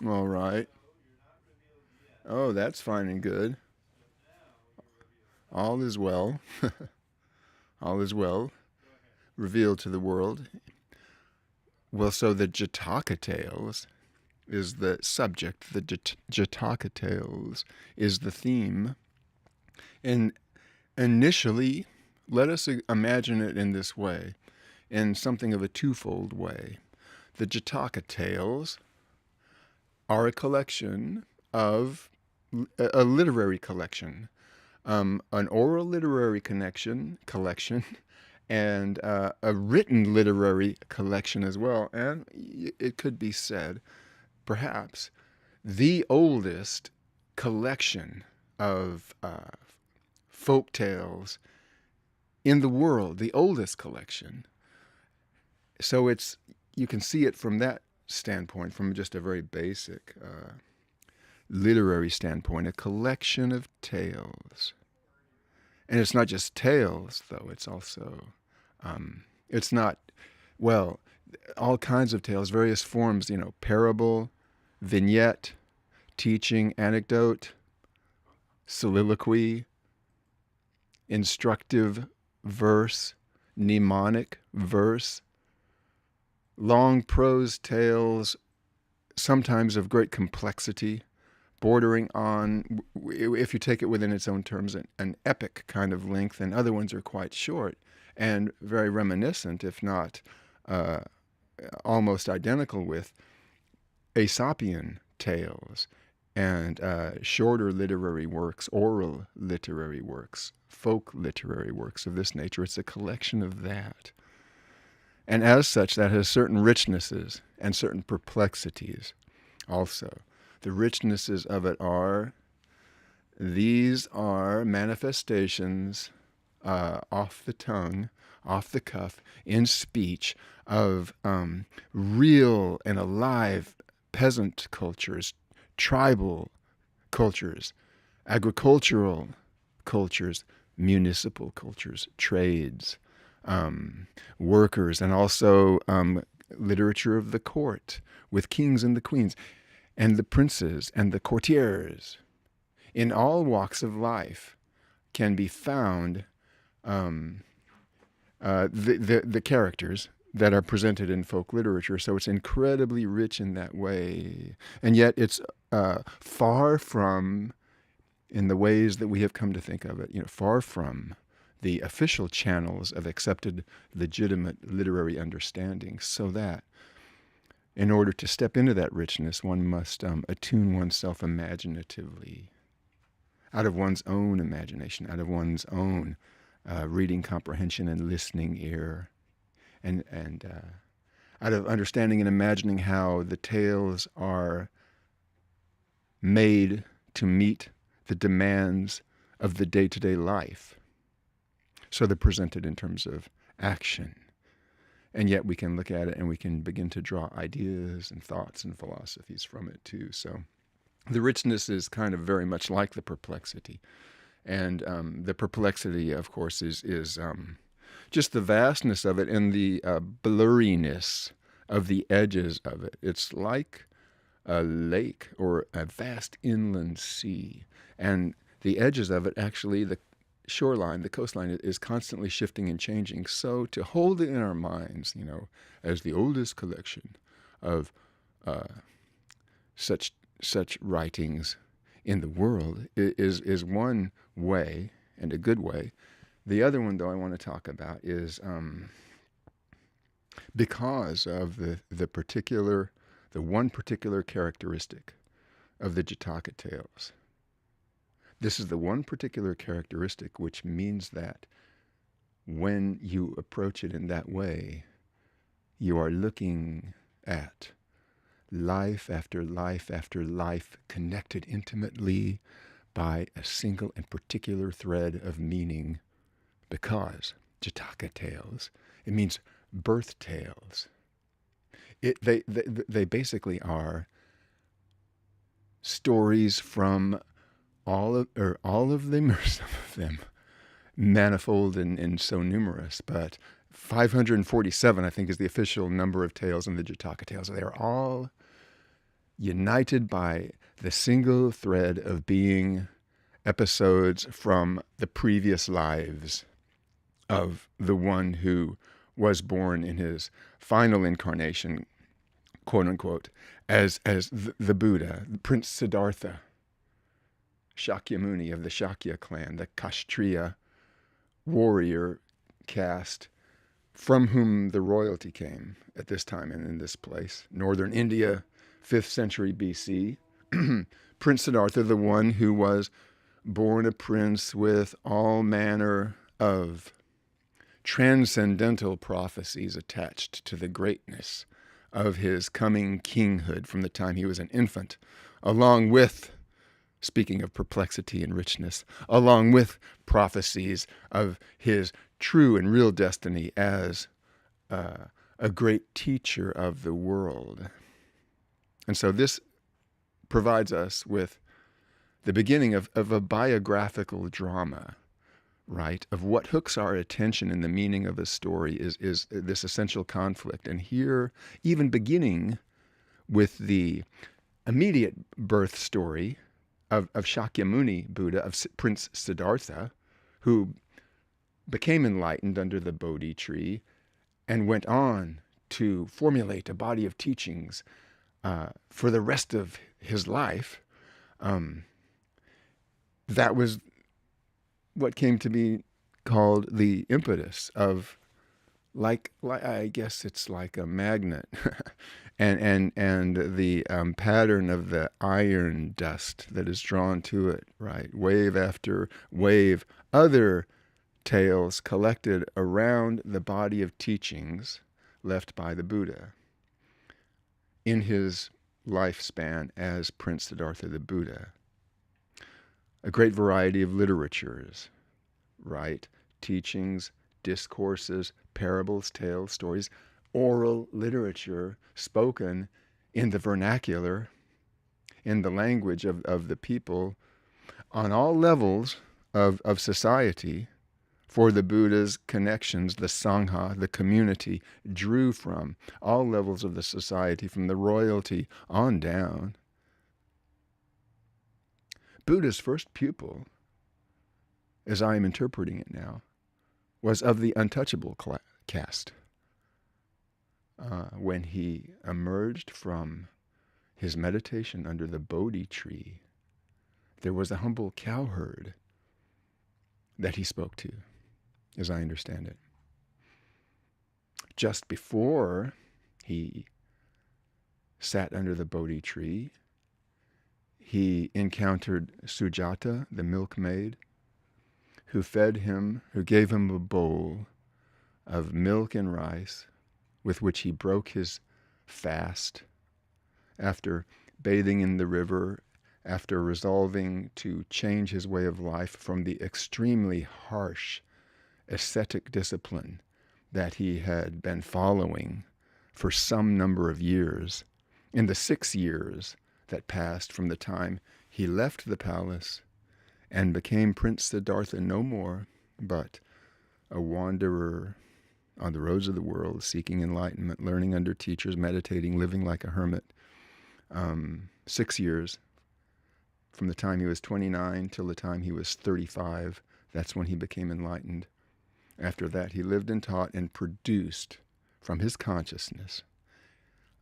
All right. Oh, that's fine and good. All is well. All is well. Revealed to the world. Well, so the Jataka tales is the subject. The Jataka tales is the theme. And initially, let us imagine it in this way, in something of a twofold way. The Jataka tales are a collection of a literary collection, an oral literary collection, and a written literary collection as well. And it could be said, perhaps, the oldest collection of folk tales in the world, the oldest collection. So you can see it from that standpoint, from just a very basic literary standpoint, a collection of tales. And it's not just tales, though. It's also, it's not, well, all kinds of tales, various forms, parable, vignette, teaching, anecdote, soliloquy, instructive verse, mnemonic verse, long prose tales, sometimes of great complexity, bordering on, if you take it within its own terms, an epic kind of length, and other ones are quite short and very reminiscent, if not almost identical with Aesopian tales and shorter literary works, oral literary works, folk literary works of this nature. It's a collection of that. And as such, that has certain richnesses and certain perplexities also. The richnesses of it are, these are manifestations off the tongue, off the cuff, in speech of real and alive peasant cultures, tribal cultures, agricultural cultures, municipal cultures, trades, workers, and also literature of the court with kings and the queens and the princes and the courtiers in all walks of life can be found the characters that are presented in folk literature. So it's incredibly rich in that way. And yet it's far from, in the ways that we have come to think of it, far from the official channels of accepted, legitimate literary understanding, so that in order to step into that richness, one must attune oneself imaginatively, out of one's own imagination, out of one's own reading comprehension and listening ear, and out of understanding and imagining how the tales are made to meet the demands of the day-to-day life. So they're presented in terms of action. And yet we can look at it and we can begin to draw ideas and thoughts and philosophies from it too. So the richness is kind of very much like the perplexity. And the perplexity, of course, is just the vastness of it and the blurriness of the edges of it. It's like a lake or a vast inland sea. And the edges of it, actually, the shoreline, the coastline, is constantly shifting and changing. So to hold it in our minds, as the oldest collection of such writings in the world is one way, and a good way. The other one, though, I want to talk about is because of the one particular characteristic of the Jataka tales. This is the one particular characteristic which means that when you approach it in that way, you are looking at life after life after life, connected intimately by a single and particular thread of meaning, because Jataka tales, it means birth tales. They basically are stories from all of them, or some of them, manifold and so numerous, but 547, I think, is the official number of tales in the Jataka tales. They are all united by the single thread of being episodes from the previous lives of the one who was born in his final incarnation, quote unquote, as the Buddha, Prince Siddhartha, Shakyamuni of the Shakya clan, the Kshatriya warrior caste from whom the royalty came at this time and in this place. Northern India, 5th century BC. Prince Siddhartha, the one who was born a prince with all manner of transcendental prophecies attached to the greatness of his coming kinghood from the time he was an infant, along with, speaking of perplexity and richness, along with prophecies of his true and real destiny as a great teacher of the world. And so this provides us with the beginning of a biographical drama, right? Of what hooks our attention in the meaning of a story is this essential conflict. And here, even beginning with the immediate birth story of Shakyamuni Buddha, of Prince Siddhartha, who became enlightened under the Bodhi tree and went on to formulate a body of teachings for the rest of his life. That was what came to be called the impetus of, like I guess it's like a magnet, and the pattern of the iron dust that is drawn to it, right? Wave after wave, other tales collected around the body of teachings left by the Buddha in his lifespan as Prince Siddhartha the Buddha. A great variety of literatures, right? Teachings, discourses, parables, tales, stories, oral literature spoken in the vernacular, in the language of the people, on all levels of society, for the Buddha's connections, the Sangha, the community, drew from all levels of the society, from the royalty on down. Buddha's first pupil, as I am interpreting it now, was of the untouchable caste. When he emerged from his meditation under the Bodhi tree, there was a humble cowherd that he spoke to, as I understand it. Just before he sat under the Bodhi tree, he encountered Sujata, the milkmaid, who fed him, who gave him a bowl of milk and rice with which he broke his fast after bathing in the river, after resolving to change his way of life from the extremely harsh ascetic discipline that he had been following for some number of years. In the 6 years that passed from the time he left the palace and became Prince Siddhartha no more, but a wanderer on the roads of the world, seeking enlightenment, learning under teachers, meditating, living like a hermit. 6 years, from the time he was 29 till the time he was 35, that's when he became enlightened. After that, he lived and taught and produced from his consciousness,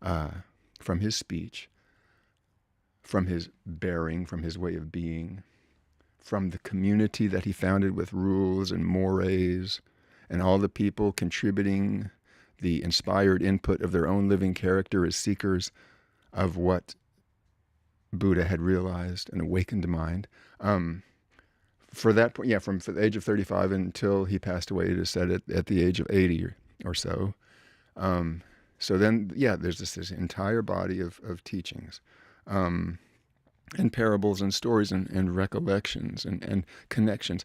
from his speech, from his bearing, from his way of being, from the community that he founded with rules and mores, and all the people contributing the inspired input of their own living character as seekers of what Buddha had realized, an awakened mind. For that point, from the age of 35 until he passed away, it is said at the age of 80 or so. So then, there's this entire body of teachings, and parables and stories and recollections and connections.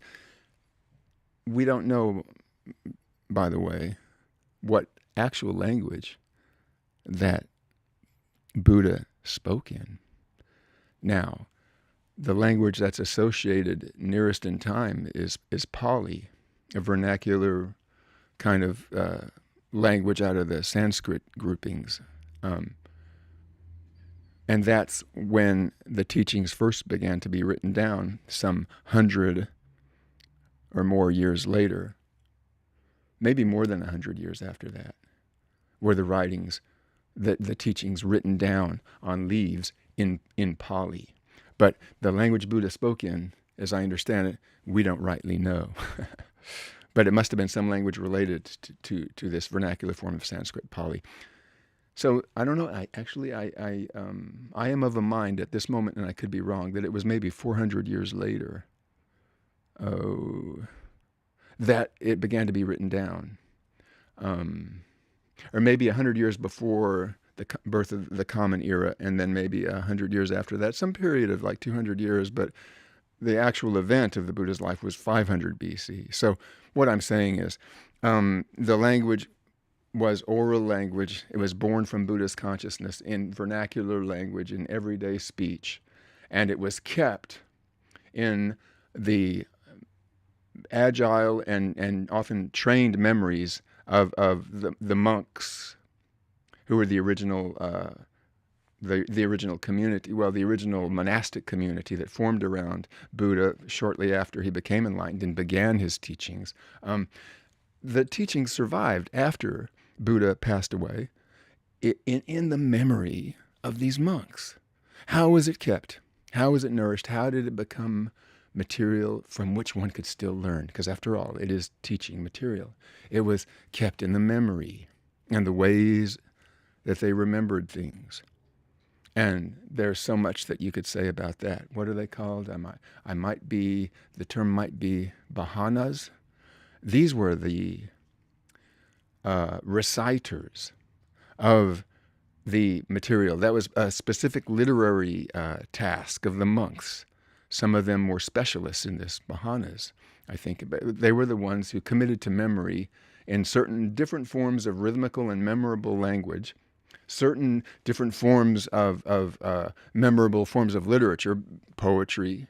We don't know, by the way, what actual language that Buddha spoke in. Now, the language that's associated nearest in time is Pali, a vernacular kind of language out of the Sanskrit groupings. And that's when the teachings first began to be written down, some 100 or more years later, maybe more than 100 years after that, were the writings, the teachings written down on leaves in Pali. But the language Buddha spoke in, as I understand it, we don't rightly know. But it must have been some language related to this vernacular form of Sanskrit, Pali. So I don't know. I am of a mind at this moment, and I could be wrong, that it was maybe 400 years later that it began to be written down, or maybe 100 years before the birth of the Common Era, and then maybe 100 years after that, some period of like 200 years. But the actual event of the Buddha's life was 500 BC. So what I'm saying is, the language was oral language. It was born from Buddhist consciousness in vernacular language, in everyday speech. And it was kept in the agile and often trained memories of the monks who were the original the original community, well, the original monastic community that formed around Buddha shortly after he became enlightened and began his teachings. The teachings survived after Buddha passed away in the memory of these monks. How was it kept? How was it nourished? How did it become material from which one could still learn? Because after all, it is teaching material. It was kept in the memory and the ways that they remembered things. And there's so much that you could say about that. What are they called? The term might be bahanas. These were the reciters of the material. That was a specific literary task of the monks. Some of them were specialists in this, bahanas, I think. They were the ones who committed to memory in certain different forms of rhythmical and memorable language, certain different forms of memorable forms of literature, poetry,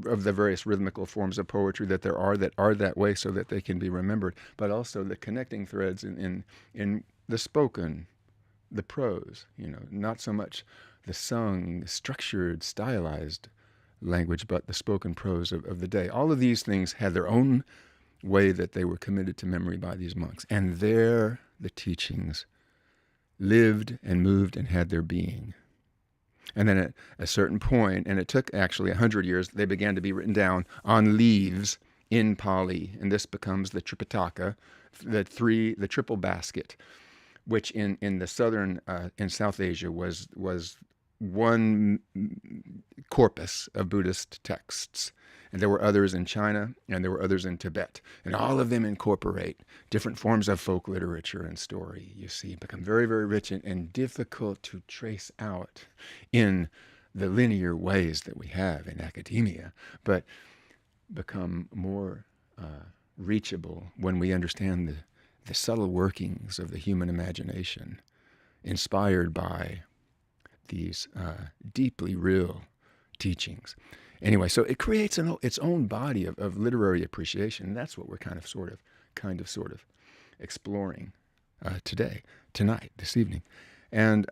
of the various rhythmical forms of poetry that there are that way so that they can be remembered, but also the connecting threads in the spoken, the prose, not so much the sung, structured, stylized language, but the spoken prose of the day. All of these things had their own way that they were committed to memory by these monks. And there the teachings lived and moved and had their being. And then at a certain point, and it took actually 100 years, they began to be written down on leaves in Pali. And this becomes the Tripitaka, the triple basket, which in the southern, in South Asia was one corpus of Buddhist texts. And there were others in China, and there were others in Tibet. And all of them incorporate different forms of folk literature and story, you see, become very, very rich and difficult to trace out in the linear ways that we have in academia, but become more reachable when we understand the subtle workings of the human imagination, inspired by these deeply real teachings. Anyway, so it creates its own body of literary appreciation. And that's what we're kind of sort of exploring tonight, this evening. And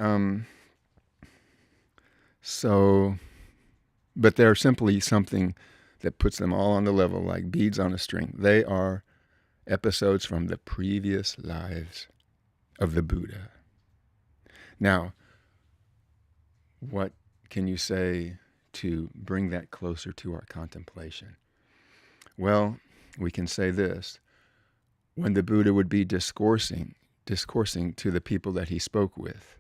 but they're simply something that puts them all on the level like beads on a string. They are episodes from the previous lives of the Buddha. Now, what can you say to bring that closer to our contemplation? Well, we can say this. When the Buddha would be discoursing to the people that he spoke with,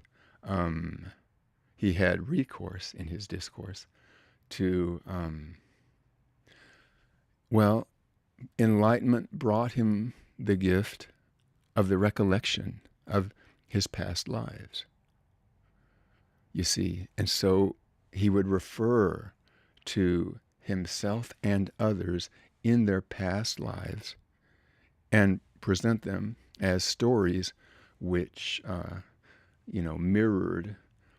he had recourse in his discourse to, enlightenment brought him the gift of the recollection of his past lives. You see, and so he would refer to himself and others in their past lives and present them as stories which, mirrored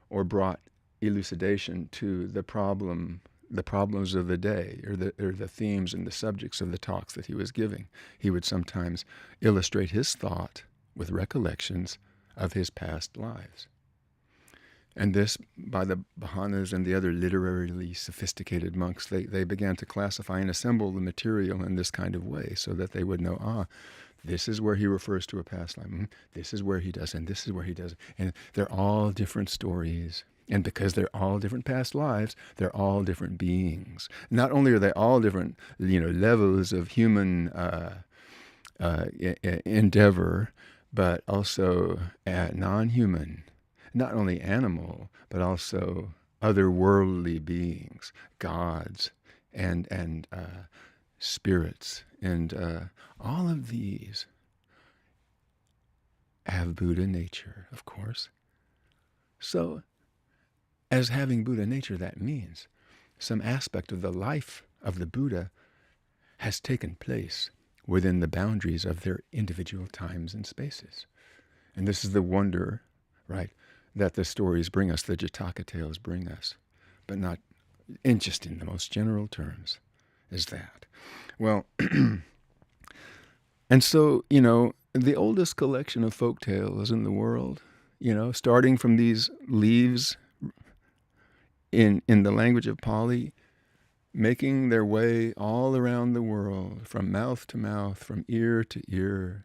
or brought elucidation to the problems of the day, or the themes and the subjects of the talks that he was giving. He would sometimes illustrate his thought with recollections of his past lives. And this, by the Bahanas and the other literarily sophisticated monks, they began to classify and assemble the material in this kind of way so that they would know, this is where he refers to a past life. This is where he does, and this is where he does. And they're all different stories. And because they're all different past lives, they're all different beings. Not only are they all different, levels of human endeavor, but also non-human. Not only animal, but also otherworldly beings, gods, and spirits, and all of these have Buddha nature, of course. So, as having Buddha nature, that means some aspect of the life of the Buddha has taken place within the boundaries of their individual times and spaces. And this is the wonder, right, that the stories bring us, the Jataka tales bring us, but not just in the most general terms, is that. Well, and so, the oldest collection of folk tales in the world, starting from these leaves in the language of Pali, making their way all around the world, from mouth to mouth, from ear to ear,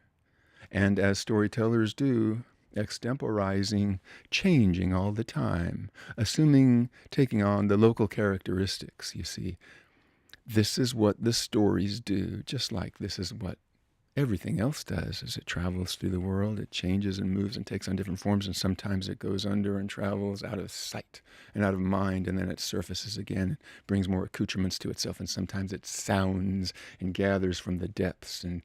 and as storytellers do, extemporizing, changing all the time, taking on the local characteristics, you see. This is what the stories do, just like this is what everything else does as it travels through the world. It changes and moves and takes on different forms, and sometimes it goes under and travels out of sight and out of mind, and then it surfaces again, brings more accoutrements to itself, and sometimes it sounds and gathers from the depths and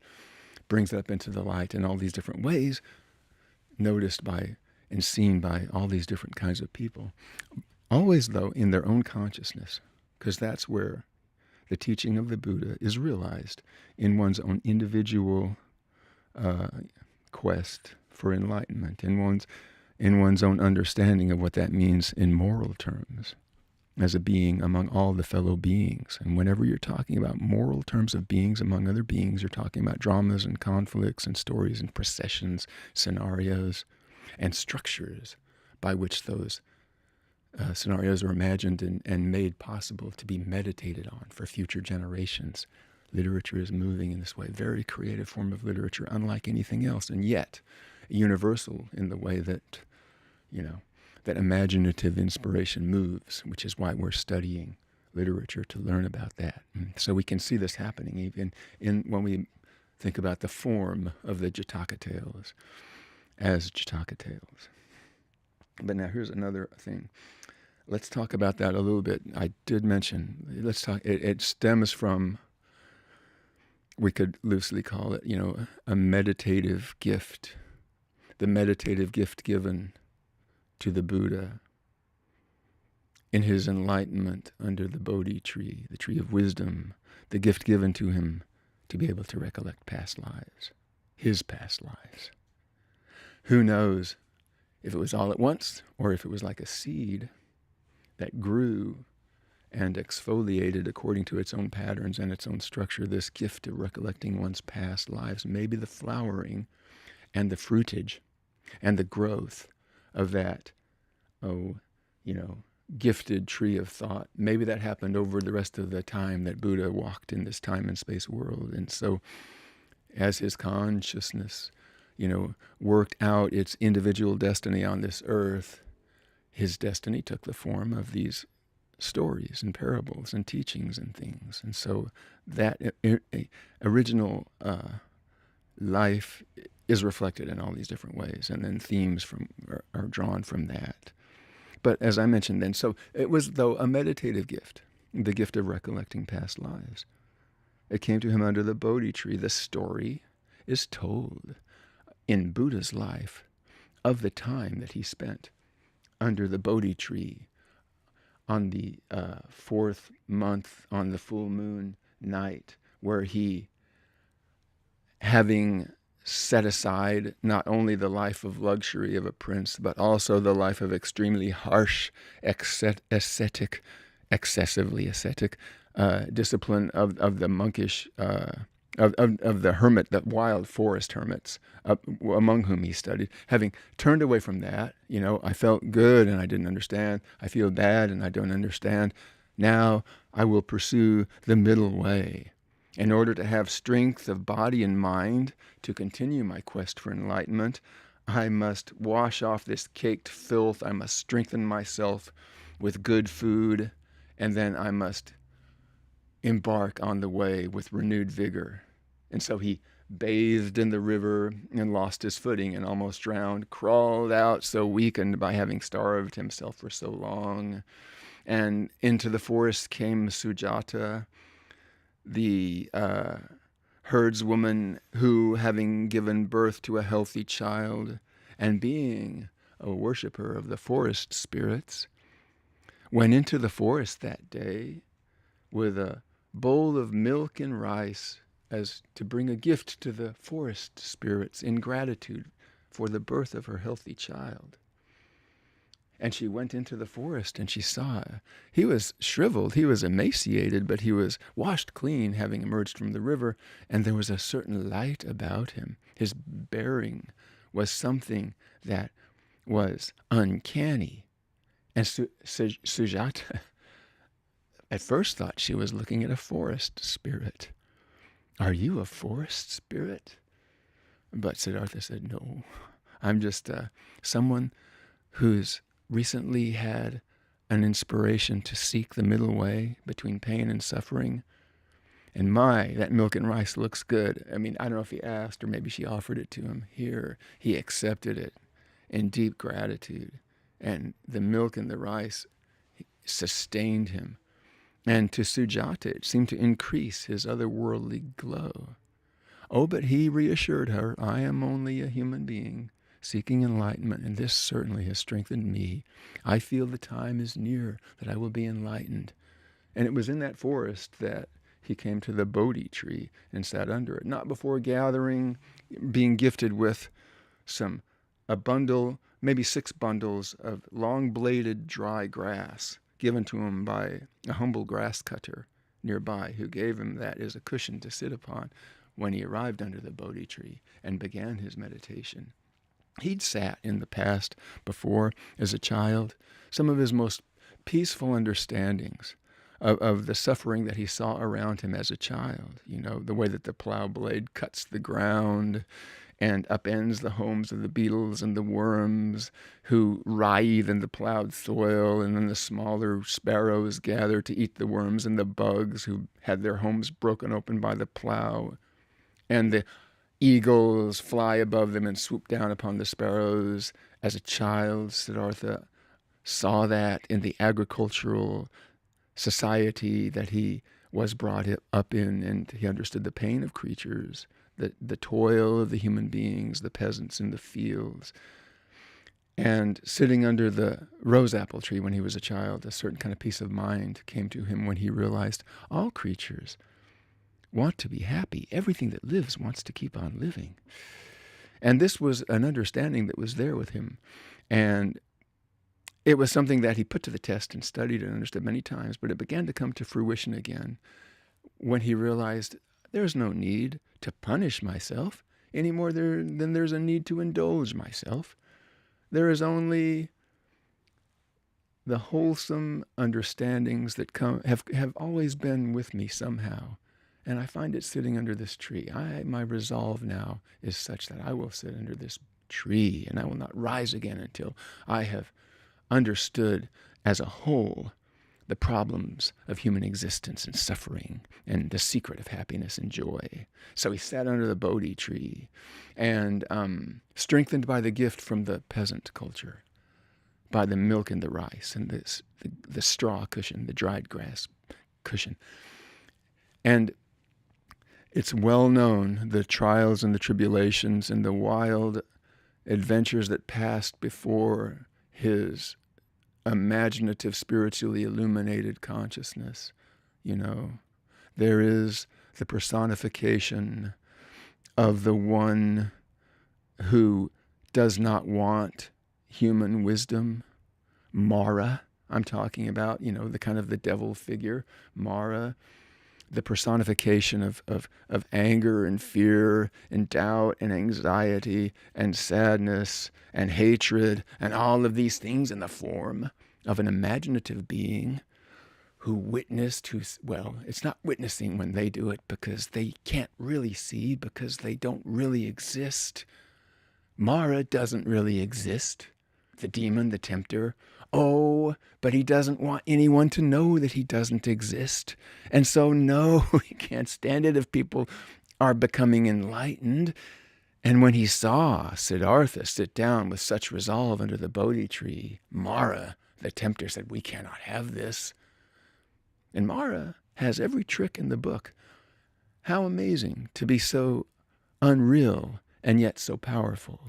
brings it up into the light in all these different ways, noticed by and seen by all these different kinds of people. Always, though, in their own consciousness, because that's where the teaching of the Buddha is realized, in one's own individual quest for enlightenment, in one's own understanding of what that means in moral terms, as a being among all the fellow beings. And whenever you're talking about moral terms of beings among other beings, you're talking about dramas and conflicts and stories and processions, scenarios, and structures by which those scenarios are imagined and made possible to be meditated on for future generations. Literature is moving in this way, very creative form of literature, unlike anything else, and yet universal in the way that, that imaginative inspiration moves, which is why we're studying literature, to learn about that. And so we can see this happening even when we think about the form of the Jataka tales as Jataka tales. But now here's another thing. Let's talk about that a little bit. I did mention, it stems from, we could loosely call it, a meditative gift. The meditative gift given to the Buddha in his enlightenment under the Bodhi tree, the tree of wisdom, the gift given to him to be able to recollect past lives, his past lives. Who knows if it was all at once or if it was like a seed that grew and exfoliated according to its own patterns and its own structure, this gift of recollecting one's past lives, maybe the flowering and the fruitage and the growth of that, gifted tree of thought. Maybe that happened over the rest of the time that Buddha walked in this time and space world. And so as his consciousness, worked out its individual destiny on this earth, his destiny took the form of these stories and parables and teachings and things. And so that original life is reflected in all these different ways, and then themes are drawn from that. But as I mentioned then, so it was, though, a meditative gift, the gift of recollecting past lives. It came to him under the Bodhi tree. The story is told in Buddha's life of the time that he spent under the Bodhi tree on the fourth month, on the full moon night, where he, having set aside not only the life of luxury of a prince, but also the life of extremely harsh, excessively ascetic discipline of the monkish of the hermit, the wild forest hermits, among whom he studied, having turned away from that, I felt good and I didn't understand. I feel bad and I don't understand. Now I will pursue the middle way. In order to have strength of body and mind to continue my quest for enlightenment, I must wash off this caked filth. I must strengthen myself with good food, and then I must embark on the way with renewed vigor. And so he bathed in the river and lost his footing and almost drowned, crawled out so weakened by having starved himself for so long. And into the forest came Sujata, the herdswoman who, having given birth to a healthy child and being a worshiper of the forest spirits, went into the forest that day with a bowl of milk and rice as to bring a gift to the forest spirits in gratitude for the birth of her healthy child. And she went into the forest and she saw he was shriveled, he was emaciated, but he was washed clean, having emerged from the river, and there was a certain light about him. His bearing was something that was uncanny. And Sujata at first thought she was looking at a forest spirit. Are you a forest spirit? But Siddhartha said, no, I'm just someone who's recently had an inspiration to seek the middle way between pain and suffering. And that milk and rice looks good. I mean, I don't know if he asked or maybe she offered it to him. Here, he accepted it in deep gratitude. And the milk and the rice sustained him. And to Sujata, it seemed to increase his otherworldly glow. Oh, but he reassured her, I am only a human being seeking enlightenment, and this certainly has strengthened me. I feel the time is near that I will be enlightened. And it was in that forest that he came to the Bodhi tree and sat under it, not before being gifted with a bundle, maybe 6 bundles of long-bladed dry grass given to him by a humble grass cutter nearby, who gave him that as a cushion to sit upon when he arrived under the Bodhi tree and began his meditation. He'd sat in the past before as a child. Some of his most peaceful understandings of the suffering that he saw around him as a child, the way that the plow blade cuts the ground and upends the homes of the beetles and the worms who writhe in the plowed soil, and then the smaller sparrows gather to eat the worms, and the bugs who had their homes broken open by the plow, and the eagles fly above them and swoop down upon the sparrows. As a child, Siddhartha saw that in the agricultural society that he was brought up in, and he understood the pain of creatures, the toil of the human beings, the peasants in the fields. And sitting under the rose apple tree when he was a child, a certain kind of peace of mind came to him when he realized all creatures want to be happy. Everything that lives wants to keep on living. And this was an understanding that was there with him. And it was something that he put to the test and studied and understood many times, but it began to come to fruition again when he realized there's no need to punish myself any more than there's a need to indulge myself. There is only the wholesome understandings that have always been with me somehow. And I find it sitting under this tree. My resolve now is such that I will sit under this tree and I will not rise again until I have understood as a whole the problems of human existence and suffering and the secret of happiness and joy. So he sat under the Bodhi tree and strengthened by the gift from the peasant culture, by the milk and the rice and the straw cushion, the dried grass cushion. And it's well known, the trials and the tribulations and the wild adventures that passed before his imaginative, spiritually illuminated consciousness. There is the personification of the one who does not want human wisdom, Mara. I'm talking about, the kind of the devil figure, Mara, the personification of anger and fear and doubt and anxiety and sadness and hatred and all of these things in the form of an imaginative being who witnessed, well, it's not witnessing when they do it because they can't really see, because they don't really exist. Mara doesn't really exist. The demon, the tempter. Oh, but he doesn't want anyone to know that he doesn't exist. And so, no, he can't stand it if people are becoming enlightened. And when he saw Siddhartha sit down with such resolve under the Bodhi tree, Mara, the tempter, said, we cannot have this. And Mara has every trick in the book. How amazing to be so unreal and yet so powerful.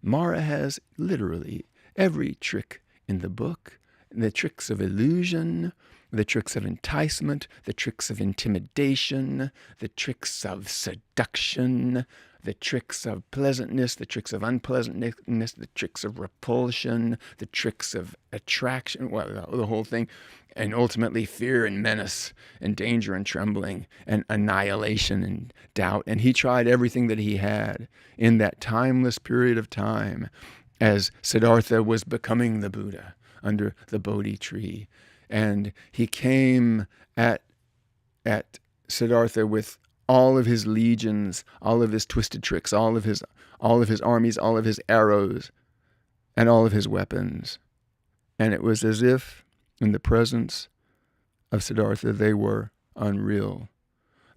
Mara has literally every trick in the book, the tricks of illusion, the tricks of enticement, the tricks of intimidation, the tricks of seduction, the tricks of pleasantness, the tricks of unpleasantness, the tricks of repulsion, the tricks of attraction, well, the whole thing, and ultimately fear and menace and danger and trembling and annihilation and doubt. And he tried everything that he had in that timeless period of time as Siddhartha was becoming the Buddha under the Bodhi tree. And he came at Siddhartha with all of his legions, all of his twisted tricks, all of his armies, all of his arrows, and all of his weapons. And it was as if in the presence of Siddhartha they were unreal.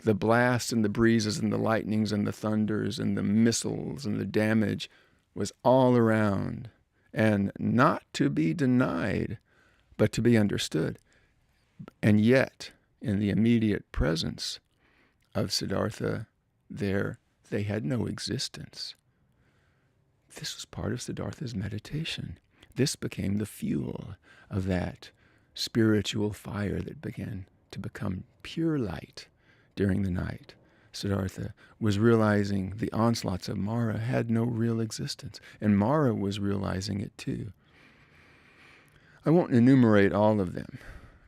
The blasts and the breezes and the lightnings and the thunders and the missiles and the damage was all around, and not to be denied, but to be understood. And yet, in the immediate presence of Siddhartha, there they had no existence. This was part of Siddhartha's meditation. This became the fuel of that spiritual fire that began to become pure light during the night. Siddhartha was realizing the onslaughts of Mara had no real existence, and Mara was realizing it too. I won't enumerate all of them,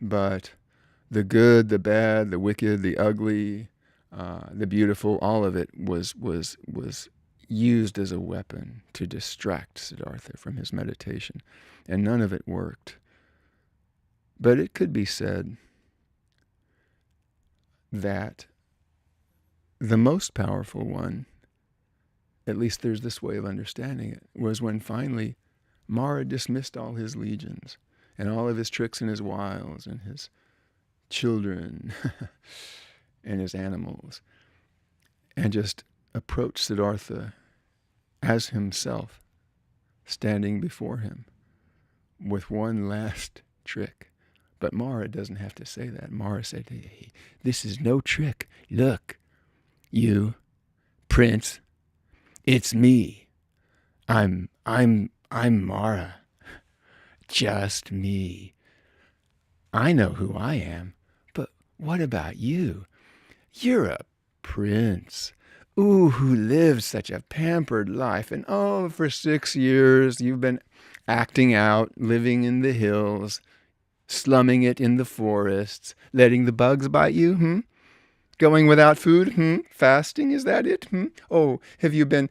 but the good, the bad, the wicked, the ugly, the beautiful, all of it was used as a weapon to distract Siddhartha from his meditation, and none of it worked. But it could be said that the most powerful one, at least there's this way of understanding it, was when finally Mara dismissed all his legions and all of his tricks and his wiles and his children and his animals, and just approached Siddhartha as himself, standing before him with one last trick. But Mara doesn't have to say that. Mara said, hey, this is no trick. Look, you, Prince, it's me. I'm Mara. Just me. I know who I am, but what about you? You're a prince. Ooh, who lives such a pampered life. And oh, for 6 years you've been acting out, living in the hills, slumming it in the forests, letting the bugs bite you, Going without food, Fasting, is that it, Oh, have you been,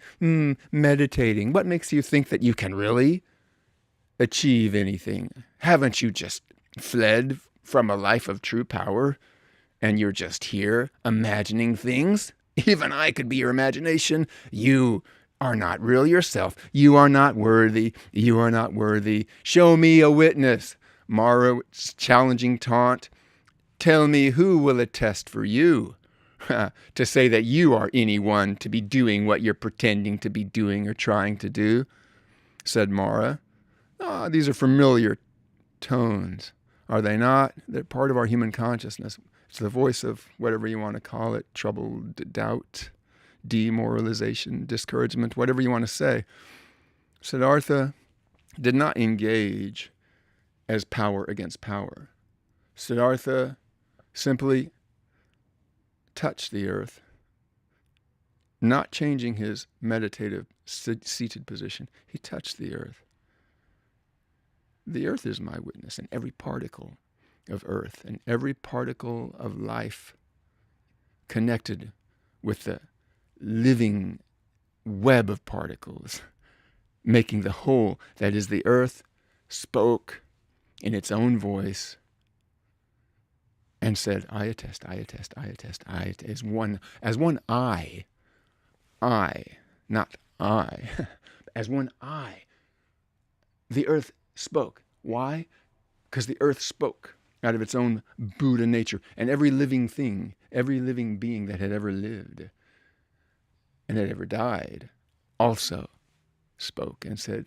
meditating? What makes you think that you can really achieve anything? Haven't you just fled from a life of true power, and you're just here imagining things? Even I could be your imagination. You are not real yourself. You are not worthy. You are not worthy. Show me a witness. Mara's challenging taunt. Tell me who will attest for you to say that you are anyone to be doing what you're pretending to be doing or trying to do, said Mara. These are familiar tones, are they not? They're part of our human consciousness. It's the voice of whatever you want to call it, troubled doubt, demoralization, discouragement, whatever you want to say. Siddhartha did not engage as power against power. Siddhartha simply touched the earth, not changing his meditative seated position. He touched the earth. The earth is my witness, and every particle of earth and every particle of life connected with the living web of particles, making the whole, that is, the earth, spoke in its own voice and said, I attest, I attest, I attest, I attest, as one I, not I, as one I, the earth spoke. Why? Because the earth spoke out of its own Buddha nature. And every living thing, every living being that had ever lived and had ever died also spoke and said,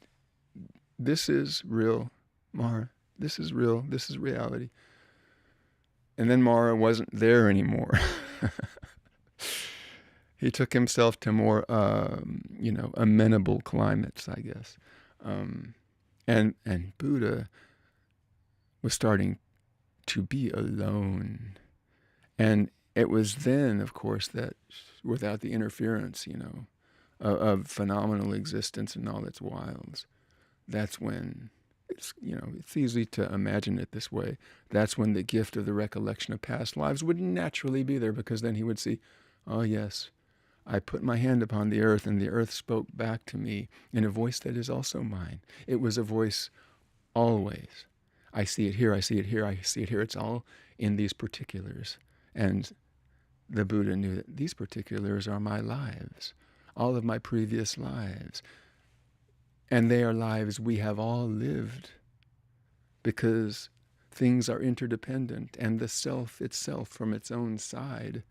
this is real, Mara. This is real. This is reality. And then Mara wasn't there anymore. He took himself to more, amenable climates, I guess. And Buddha was starting to be alone. And it was then, of course, that without the interference, of phenomenal existence and all its wilds, that's when it's easy to imagine it this way. That's when the gift of the recollection of past lives would naturally be there, because then he would see, oh yes, I put my hand upon the earth and the earth spoke back to me in a voice that is also mine. It was a voice always. I see it here, I see it here, I see it here. It's all in these particulars. And the Buddha knew that these particulars are my lives, all of my previous lives. And they are lives we have all lived, because things are interdependent, and the self itself from its own side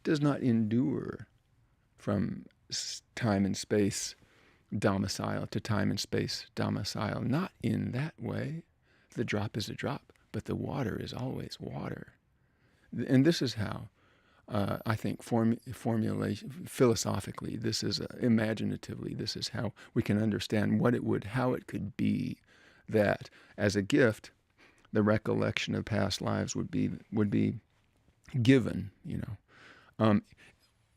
does not endure from time and space domicile to time and space domicile. Not in that way. The drop is a drop, but the water is always water. And this is how, I think, formulation, philosophically, this is imaginatively, this is how we can understand how it could be that as a gift, the recollection of past lives would be given,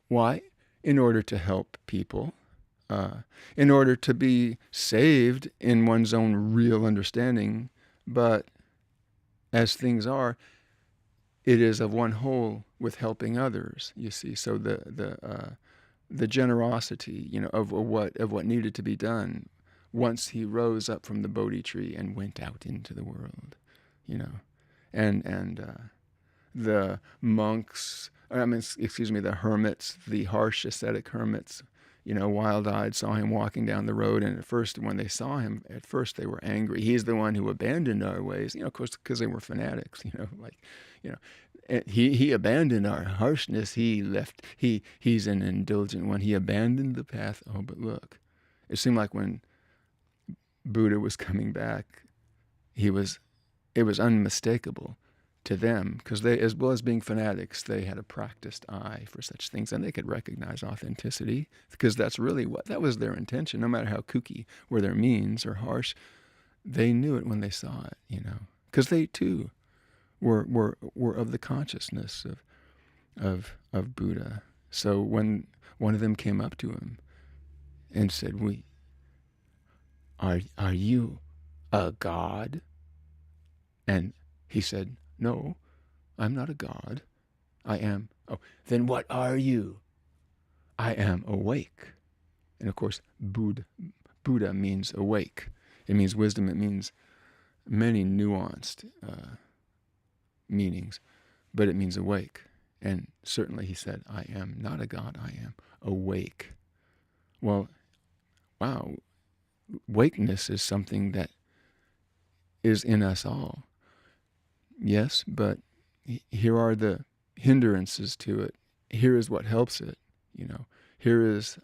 Why? In order to help people, in order to be saved in one's own real understanding. But as things are, it is of one whole with helping others, you see. So the generosity, of what needed to be done once he rose up from the Bodhi tree and went out into the world, and the monks, the hermits, the harsh ascetic hermits, wild-eyed, saw him walking down the road, and at first, when they saw him, they were angry. He's the one who abandoned our ways, of course, because they were fanatics, he abandoned our harshness. He's an indulgent one. He abandoned the path. Oh, but look, it seemed like when Buddha was coming back, it was unmistakable to them, because they, as well as being fanatics, they had a practiced eye for such things, and they could recognize authenticity, because that's really that was their intention. No matter how kooky were their means or harsh, they knew it when they saw it, because they too were of the consciousness of Buddha. So when one of them came up to him and said, Are you a god?" And he said, "No, I'm not a god. I am." "Oh, then what are you?" "I am awake." And of course, Buddha means awake. It means wisdom. It means many nuanced meanings, but it means awake. And certainly he said, "I am not a god. I am awake." Well, wow, wakeness is something that is in us all. Yes, but here are the hindrances to it. Here is what helps it, Here is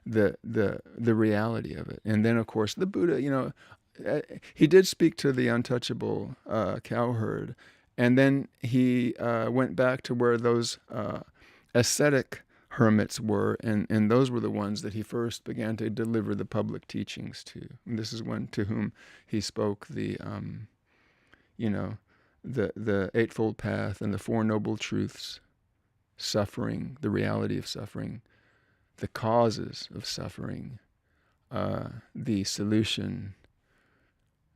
the reality of it. And then, of course, the Buddha, he did speak to the untouchable cowherd, and then he went back to where those ascetic hermits were, and those were the ones that he first began to deliver the public teachings to. And this is one to whom he spoke the Eightfold Path and the Four Noble Truths, suffering, the reality of suffering, the causes of suffering, the solution,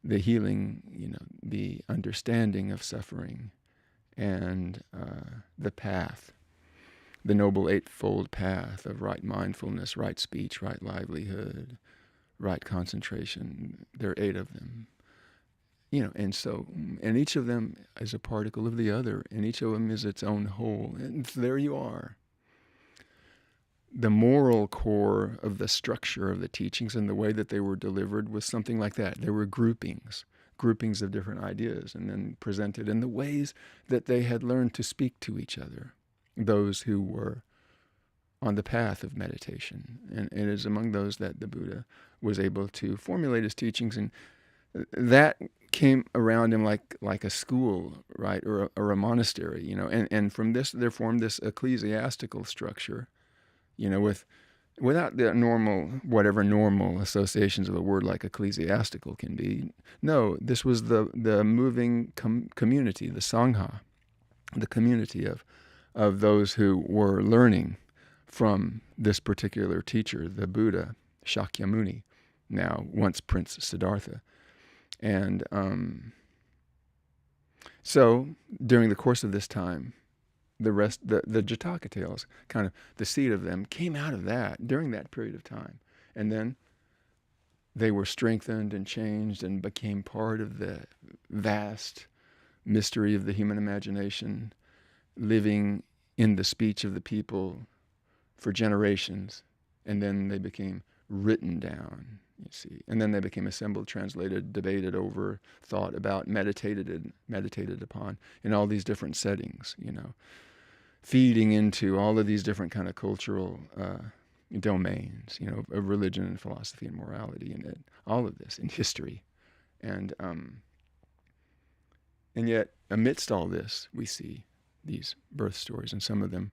the healing, the understanding of suffering, and the path. the Noble Eightfold Path of right mindfulness, right speech, right livelihood, right concentration. There are 8 of them. And each of them is a particle of the other, and each of them is its own whole. And there you are. The moral core of the structure of the teachings and the way that they were delivered was something like that. There were groupings of different ideas, and then presented in the ways that they had learned to speak to each other, those who were on the path of meditation. And it is among those that the Buddha was able to formulate his teachings, and that came around him like a school, right, or a monastery, and from this there formed this ecclesiastical structure, without the whatever normal associations of a word like ecclesiastical can be. No, this was the moving community, the Sangha, the community of those who were learning from this particular teacher, the Buddha, Shakyamuni, now once Prince Siddhartha. And so during the course of this time, the Jataka tales, kind of the seed of them, came out of that during that period of time. And then they were strengthened and changed and became part of the vast mystery of the human imagination, living in the speech of the people for generations. And then they became written down, you see. And then they became assembled, translated, debated over, thought about, meditated upon in all these different settings, feeding into all of these different kind of cultural domains, of religion and philosophy and morality and all of this, in history. And yet, amidst all this, we see these birth stories, and some of them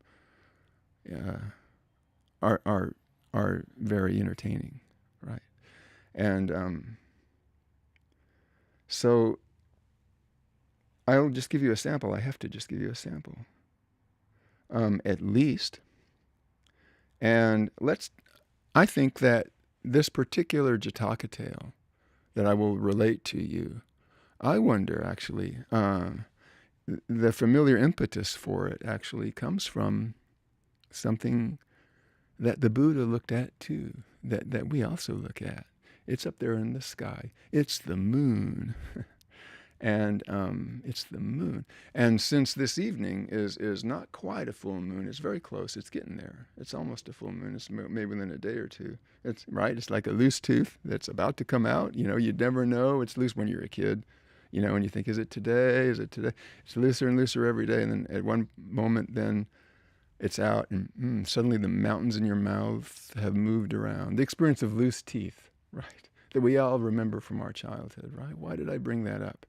are very entertaining, right? And so I'll just give you a sample. I have to just give you a sample. At least. And I think that this particular Jataka tale that I will relate to you, I wonder actually, the familiar impetus for it actually comes from something that the Buddha looked at too, that we also look at. It's up there in the sky. It's the moon. And it's the moon. And since this evening is not quite a full moon, it's very close. It's getting there. It's almost a full moon. It's maybe within a day or two. It's right. It's like a loose tooth that's about to come out. You'd never know. It's loose when you're a kid. And you think, is it today? Is it today? It's looser and looser every day. And then at one moment, then it's out, and suddenly the mountains in your mouth have moved around. The experience of loose teeth, right? That we all remember from our childhood, right? Why did I bring that up?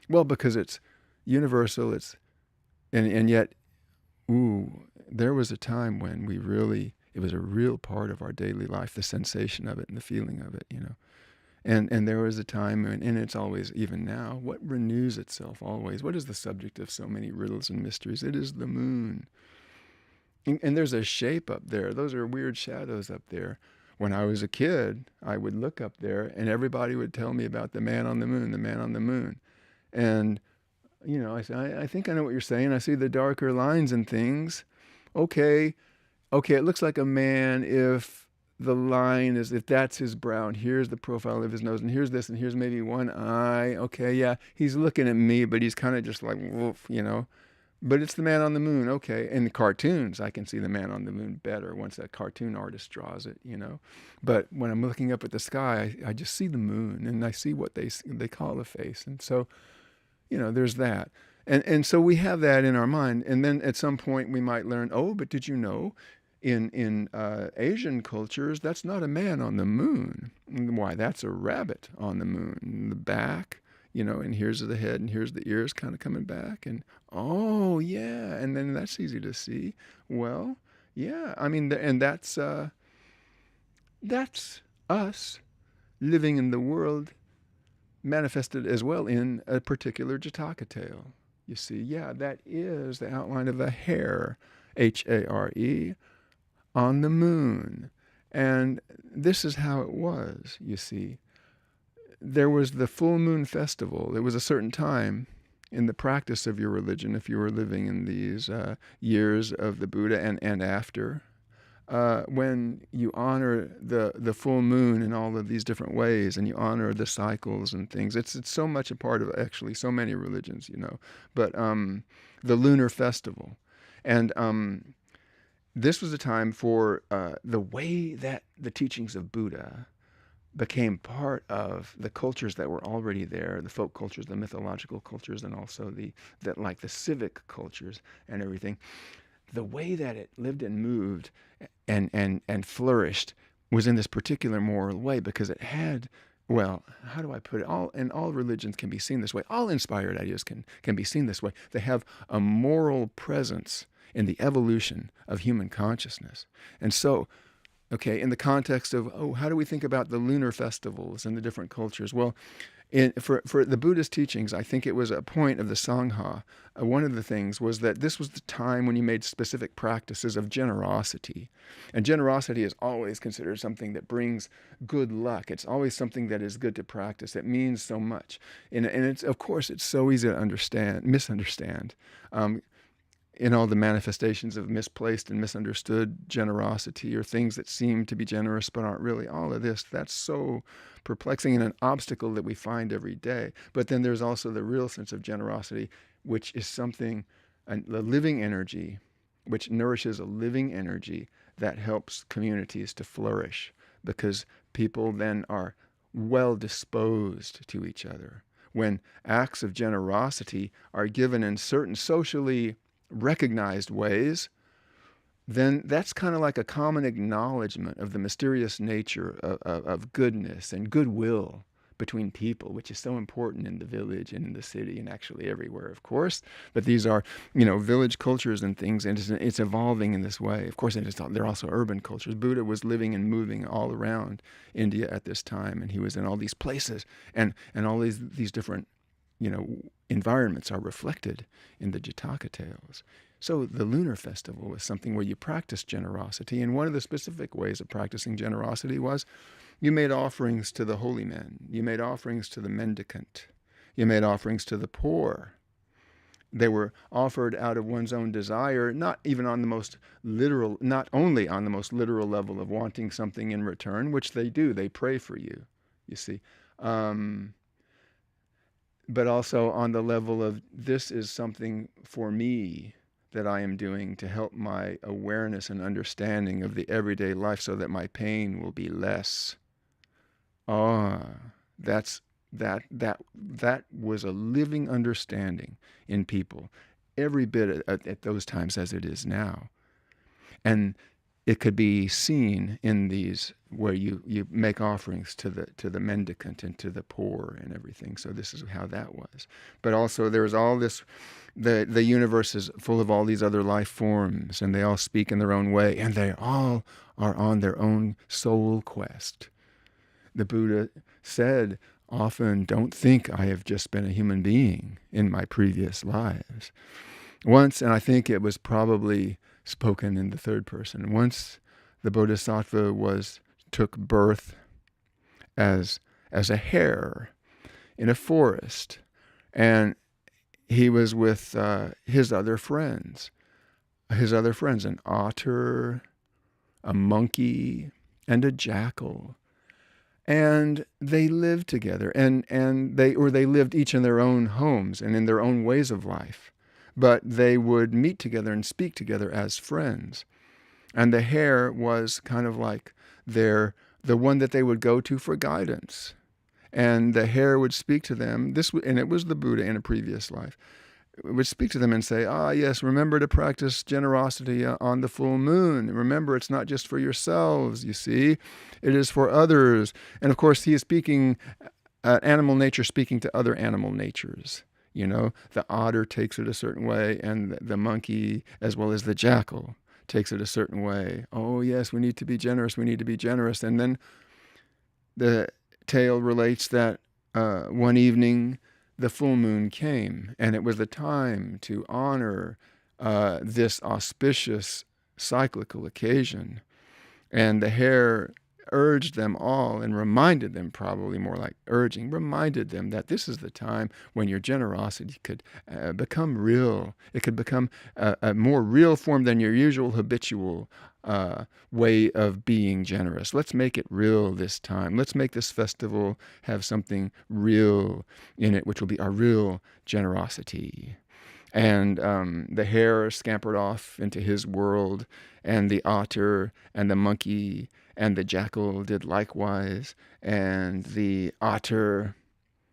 Well, because it's universal, and yet, there was a time when it was a real part of our daily life, the sensation of it and the feeling of it, And there was a time, and it's always, even now, what renews itself always? What is the subject of so many riddles and mysteries? It is the moon. And there's a shape up there. Those are weird shadows up there. When I was a kid, I would look up there, and everybody would tell me about the man on the moon, the man on the moon. And, I say, I think I know what you're saying. I see the darker lines and things. Okay, it looks like a man if that's his brow, and here's the profile of his nose, and here's this, and here's maybe one eye. Okay, yeah, he's looking at me, but he's kind of just like, woof, But it's the man on the moon, okay. In the cartoons, I can see the man on the moon better once that cartoon artist draws it, But when I'm looking up at the sky, I just see the moon, and I see what they call a face. And so, there's that. And so we have that in our mind. And then at some point we might learn, but did you know, in Asian cultures, that's not a man on the moon. Why, that's a rabbit on the moon. The back, and here's the head, and here's the ears kind of coming back, and oh yeah, and then that's easy to see. Well, yeah, I mean, and that's us living in the world, manifested as well in a particular Jataka tale. You see, yeah, that is the outline of a hare, Hare, on the moon, and this is how it was. You see. There was the full moon festival. It was a certain time in the practice of your religion, if you were living in these years of the Buddha and after, when you honor the full moon in all of these different ways, and you honor the cycles and things. It's so much a part of actually so many religions, But the lunar festival, and this was a time for the way that the teachings of Buddha became part of the cultures that were already there, the folk cultures, the mythological cultures, and also the civic cultures and everything. The way that it lived and moved and flourished was in this particular moral way, because it had, well, how do I put it? All religions can be seen this way. All inspired ideas can be seen this way. They have a moral presence in the evolution of human consciousness. And so, okay, in the context of, how do we think about the lunar festivals and the different cultures? Well, for the Buddhist teachings, I think it was a point of the Sangha. One of the things was that this was the time when you made specific practices of generosity. And generosity is always considered something that brings good luck. It's always something that is good to practice. It means so much. And it's, of course, it's so easy to misunderstand. In all the manifestations of misplaced and misunderstood generosity, or things that seem to be generous but aren't really, all of this, that's so perplexing and an obstacle that we find every day. But then there's also the real sense of generosity, which is something, a living energy, which nourishes a living energy that helps communities to flourish, because people then are well disposed to each other. When acts of generosity are given in certain socially recognized ways, then that's kind of like a common acknowledgement of the mysterious nature of goodness and goodwill between people, which is so important in the village and in the city and actually everywhere, of course. But these are, village cultures and things, and it's evolving in this way. Of course, they're also urban cultures. Buddha was living and moving all around India at this time, and he was in all these places, and all these different environments are reflected in the Jataka tales. So the lunar festival was something where you practiced generosity, and one of the specific ways of practicing generosity was you made offerings to the holy men, you made offerings to the mendicant, you made offerings to the poor. They were offered out of one's own desire, not only on the most literal level of wanting something in return, which they do, they pray for you, you see. But also on the level of, this is something for me that I am doing to help my awareness and understanding of the everyday life so that my pain will be less. That was a living understanding in people, every bit at those times as it is now. And it could be seen in these where you make offerings to the mendicant and to the poor and everything. So this is how that was. But also there's all this, the universe is full of all these other life forms, and they all speak in their own way, and they all are on their own soul quest. The Buddha said often, don't think I have just been a human being in my previous lives. Once, and I think it was probably spoken in the third person, once the Bodhisattva took birth as a hare in a forest, and he was with his other friends, an otter, a monkey, and a jackal. And they lived together, and they lived each in their own homes and in their own ways of life. But they would meet together and speak together as friends. And the hare was kind of like the one that they would go to for guidance. And the hare would speak to them, and it was the Buddha in a previous life, would speak to them and say, yes, remember to practice generosity on the full moon. Remember, it's not just for yourselves, you see. It is for others. And of course, he is speaking, animal nature speaking to other animal natures. The otter takes it a certain way, and the monkey, as well as the jackal, takes it a certain way. Oh, yes, we need to be generous. And then the tale relates that one evening the full moon came, and it was the time to honor this auspicious cyclical occasion. And the hare urged them all and reminded them, probably more like urging, reminded them that this is the time when your generosity could become real. It could become a more real form than your usual habitual way of being generous. Let's make it real this time. Let's make this festival have something real in it, which will be our real generosity. And the hare scampered off into his world, and the otter and the monkey and the jackal did likewise. And the otter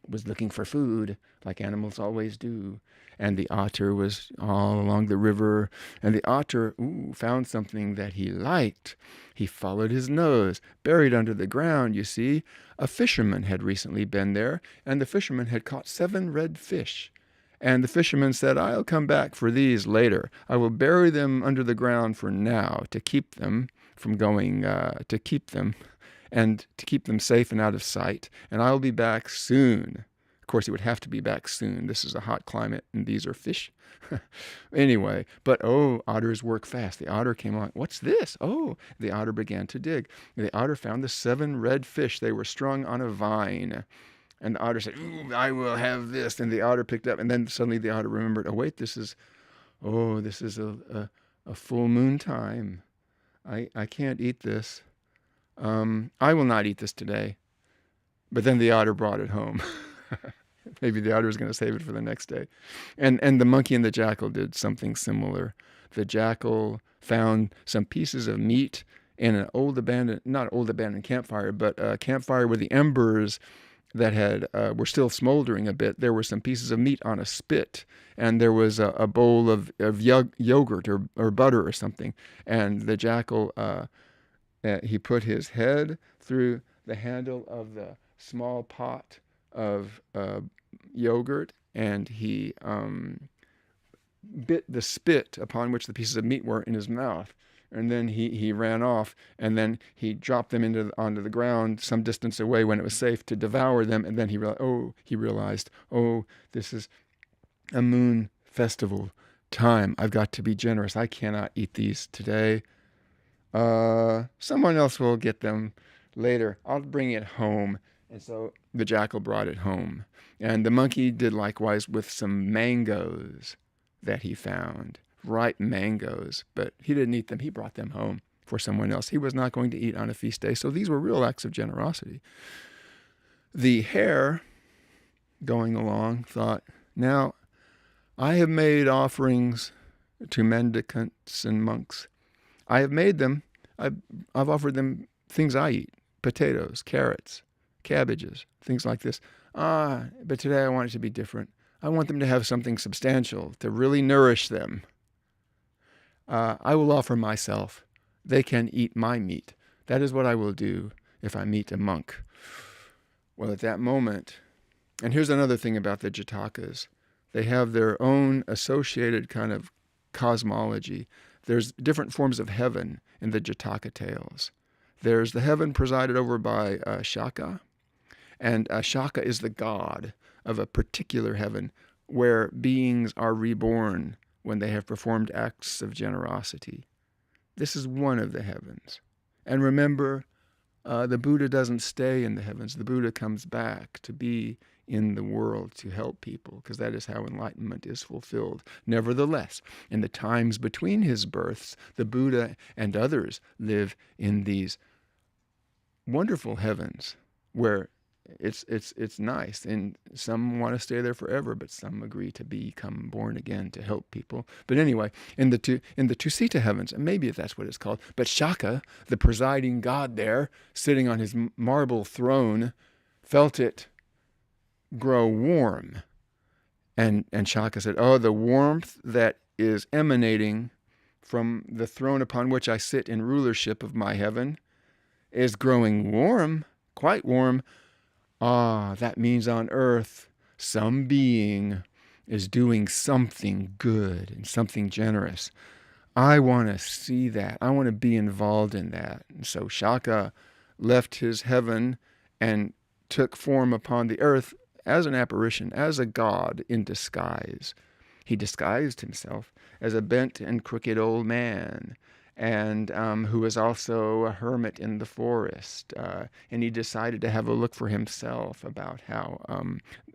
was looking for food, like animals always do. And the otter was all along the river, and the otter found something that he liked. He followed his nose, buried under the ground, you see. A fisherman had recently been there, and the fisherman had caught 7 red fish. And the fisherman said, I'll come back for these later. I will bury them under the ground for now to keep them from going, to keep them safe and out of sight. And I'll be back soon. Of course, he would have to be back soon. This is a hot climate, and these are fish. Anyway, but otters work fast. The otter came on. What's this? The otter began to dig. The otter found the 7 red fish. They were strung on a vine. And the otter said, I will have this. And the otter picked up. And then suddenly the otter remembered, wait, this is a full moon time. I can't eat this. I will not eat this today. But then the otter brought it home. Maybe the otter was going to save it for the next day. And the monkey and the jackal did something similar. The jackal found some pieces of meat in an not old abandoned campfire, but a campfire where the embers that were still smoldering a bit. There were some pieces of meat on a spit, and there was a bowl of yogurt or butter or something. And the jackal, he put his head through the handle of the small pot of yogurt, and he bit the spit upon which the pieces of meat were in his mouth. And then he ran off, and then he dropped them onto the ground some distance away when it was safe to devour them. And then he realized, this is a moon festival time. I've got to be generous. I cannot eat these today. Someone else will get them later. I'll bring it home. And so the jackal brought it home. And the monkey did likewise with some mangoes that he found. Ripe mangoes, but he didn't eat them. He brought them home for someone else. He was not going to eat on a feast day. So these were real acts of generosity. The hare, going along, thought, now I have made offerings to mendicants and monks. I have made them. I've offered them things I eat, potatoes, carrots, cabbages, things like this. But today I want it to be different. I want them to have something substantial, to really nourish them. I will offer myself. They can eat my meat. That is what I will do if I meet a monk. Well, at that moment, and here's another thing about the Jatakas. They have their own associated kind of cosmology. There's different forms of heaven in the Jataka tales. There's the heaven presided over by Shaka, and Shaka is the god of a particular heaven where beings are reborn when they have performed acts of generosity. This is one of the heavens. And remember, the Buddha doesn't stay in the heavens. The Buddha comes back to be in the world to help people, because that is how enlightenment is fulfilled. Nevertheless, in the times between his births, the Buddha and others live in these wonderful heavens where it's nice, and some want to stay there forever, but some agree to become born again to help people. But anyway, in the Tusita heavens, and maybe that's what it's called, but Shaka, the presiding god there, sitting on his marble throne, felt it grow warm, and Shaka said, the warmth that is emanating from the throne upon which I sit in rulership of my heaven is growing warm, quite warm. That means on earth, some being is doing something good and something generous. I want to see that. I want to be involved in that. And so Shaka left his heaven and took form upon the earth as an apparition, as a god in disguise. He disguised himself as a bent and crooked old man, and who was also a hermit in the forest. And he decided to have a look for himself about how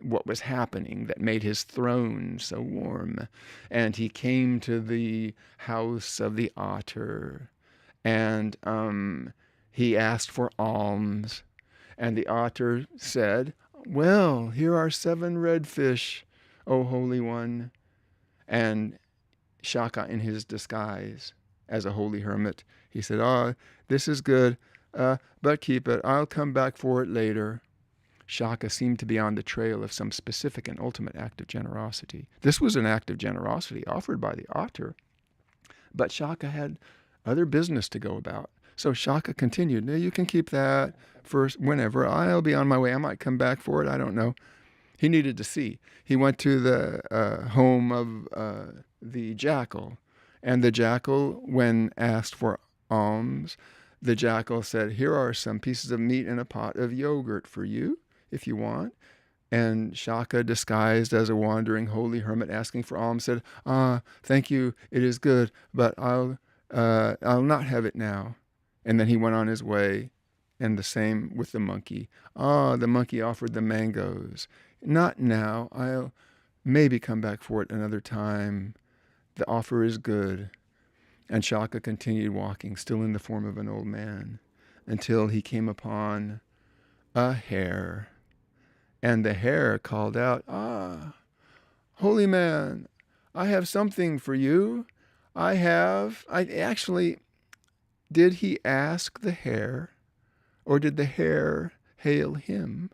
what was happening that made his throne so warm. And he came to the house of the otter, and he asked for alms. And the otter said, "Well, here are 7 red fish, O Holy One." And Shaka, in his disguise as a holy hermit, he said, this is good, but keep it. I'll come back for it later. Shaka seemed to be on the trail of some specific and ultimate act of generosity. This was an act of generosity offered by the otter, but Shaka had other business to go about. So Shaka continued, "No, you can keep that for whenever. I'll be on my way. I might come back for it. I don't know." He needed to see. He went to the home of the jackal, and the jackal, when asked for alms, the jackal said, "Here are some pieces of meat and a pot of yogurt for you, if you want." And Shaka, disguised as a wandering holy hermit asking for alms, said, "Thank you, it is good, but I'll not have it now." And then he went on his way, and the same with the monkey. The monkey offered the mangoes. "Not now. I'll maybe come back for it another time. The offer is good." And Shaka continued walking, still in the form of an old man, until he came upon a hare. And the hare called out, "Holy man, I have something for you. Did he ask the hare, or did the hare hail him?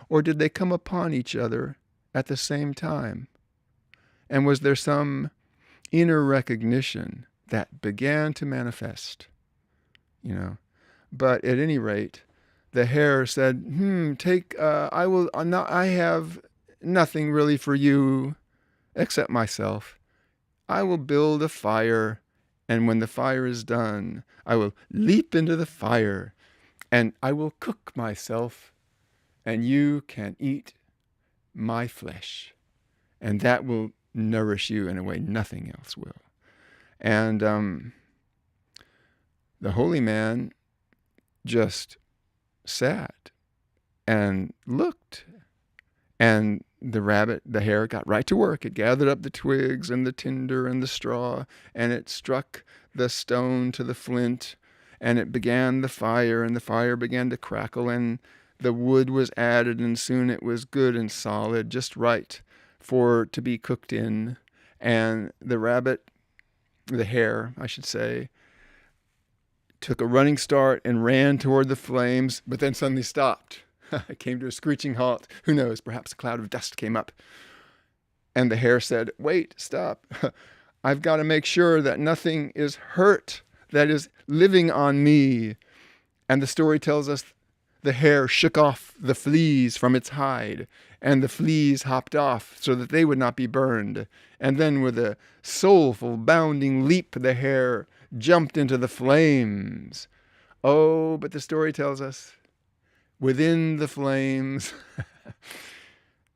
Or did they come upon each other at the same time? And was there some inner recognition that began to manifest? But at any rate, the hare said, I have nothing really for you except myself. I will build a fire, and when the fire is done, I will leap into the fire, and I will cook myself, and you can eat my flesh, and that will nourish you in a way nothing else will." And the holy man just sat and looked, and the hare got right to work. It gathered up the twigs and the tinder and the straw, and it struck the stone to the flint, and it began the fire, and the fire began to crackle, and the wood was added, and soon it was good and solid, just right to be cooked in. And the hare, I should say, took a running start and ran toward the flames, but then suddenly stopped. It came to a screeching halt. Who knows, perhaps a cloud of dust came up. And the hare said, "Wait, stop. I've got to make sure that nothing is hurt that is living on me." And the story tells us the hare shook off the fleas from its hide, and the fleas hopped off so that they would not be burned. And then with a soulful, bounding leap, the hare jumped into the flames. But the story tells us, within the flames,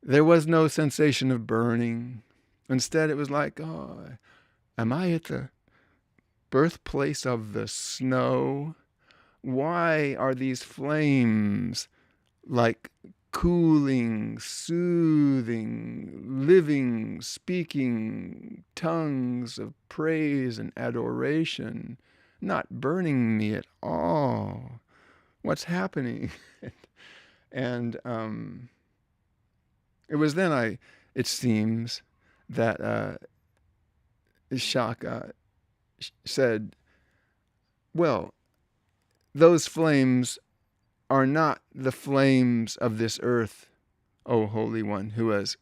there was no sensation of burning. Instead, it was like, am I at the birthplace of the snow? Why are these flames like cooling, soothing, living, speaking tongues of praise and adoration, not burning me at all? What's happening? And it was then it seems that Shaka said, "Well, those flames are not the flames of this earth, O Holy One, who has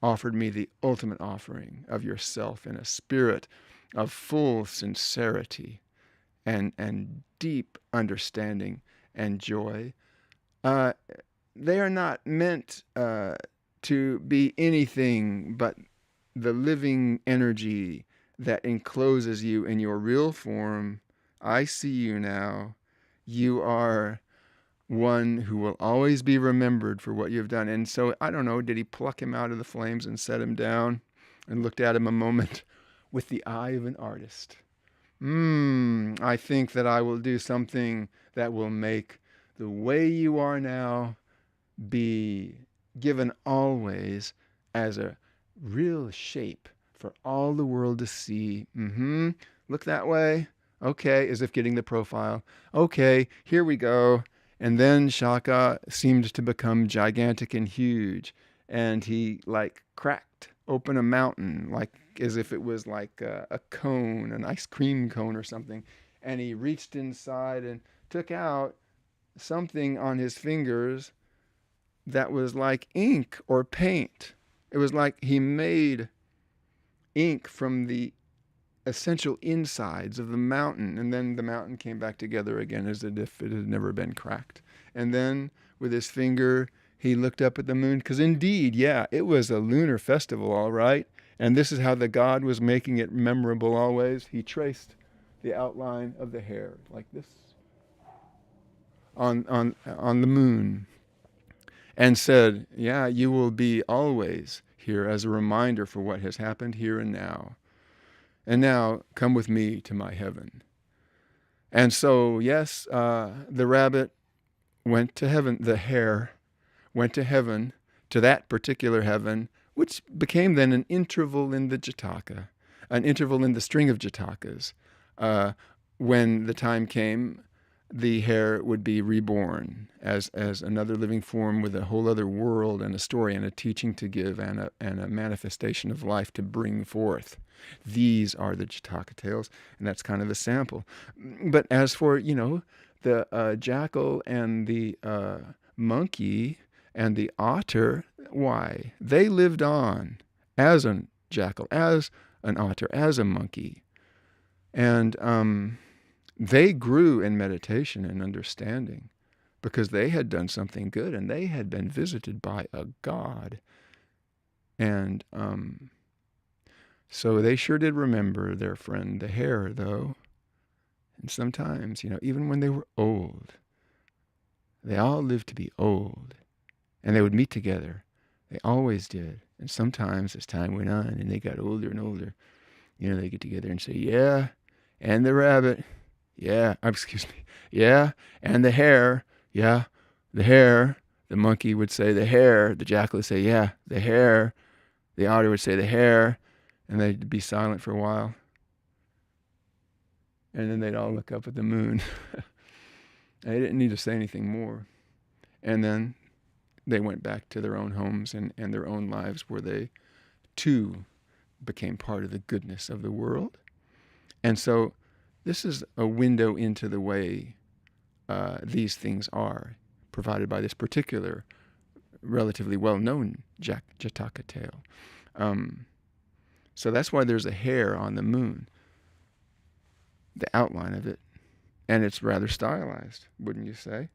offered me the ultimate offering of yourself in a spirit of full sincerity and deep understanding and joy. They are not meant to be anything but the living energy that encloses you in your real form. I see you now. You are one who will always be remembered for what you've done." And so, I don't know, did he pluck him out of the flames and set him down and looked at him a moment with the eye of an artist? I think that I will do something that will make the way you are now be given always as a real shape for all the world to see. Look that way. Okay, as if getting the profile. Okay, here we go. And then Shaka seemed to become gigantic and huge. And he like cracked open a mountain, like as if it was like a cone, an ice cream cone or something. And he reached inside and took out something on his fingers that was like ink or paint. It was like he made ink from the essential insides of the mountain, and then the mountain came back together again as if it had never been cracked. And then with his finger, he looked up at the moon, because indeed, yeah, it was a lunar festival, all right. And this is how the god was making it memorable always. He traced the outline of the hair like this on the moon, and said, yeah, you will be always here as a reminder for what has happened here and now. And now come with me to my heaven. And so, yes, the rabbit went to heaven, the hare went to heaven, to that particular heaven, which became then an interval in the Jataka, an interval in the string of Jatakas. When the time came, the hare would be reborn as another living form with a whole other world and a story and a teaching to give and a manifestation of life to bring forth. These are the Jataka tales, and that's kind of a sample. But as for, the jackal and the monkey and the otter, why? They lived on as a jackal, as an otter, as a monkey. And they grew in meditation and understanding because they had done something good and they had been visited by a god. And so they sure did remember their friend the hare, though. And sometimes, even when they were old, they all lived to be old. And they would meet together. They always did. And sometimes as time went on and they got older and older, they get together and say, yeah, and the rabbit, yeah, excuse me, yeah, and the hare, yeah, the hare. The monkey would say the hare. The jackal would say, yeah, the hare. The otter would say the hare. And they'd be silent for a while. And then they'd all look up at the moon. They didn't need to say anything more. And then they went back to their own homes and their own lives where they, too, became part of the goodness of the world. And so this is a window into the way these things are, provided by this particular, relatively well-known Jataka tale. So that's why there's a hare on the moon, the outline of it, and it's rather stylized, wouldn't you say?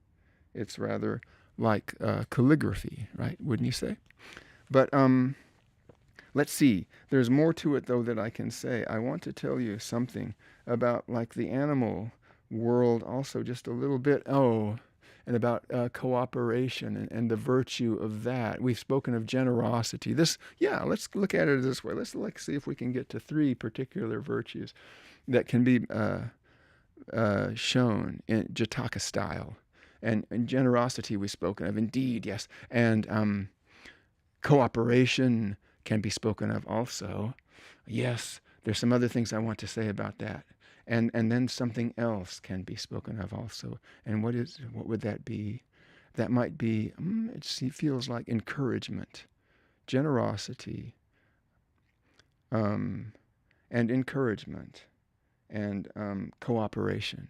It's rather like calligraphy, right? Wouldn't you say? But let's see. There's more to it, though, that I can say. I want to tell you something about like the animal world also, just a little bit. And about cooperation and the virtue of that. We've spoken of generosity. Let's look at it this way. Let's see if we can get to 3 particular virtues that can be shown in Jataka style. And generosity we've spoken of, indeed, yes. And cooperation can be spoken of also. Yes, there's some other things I want to say about that. And then something else can be spoken of also. And what would that be? That might be, it feels like encouragement, generosity, and encouragement, and cooperation.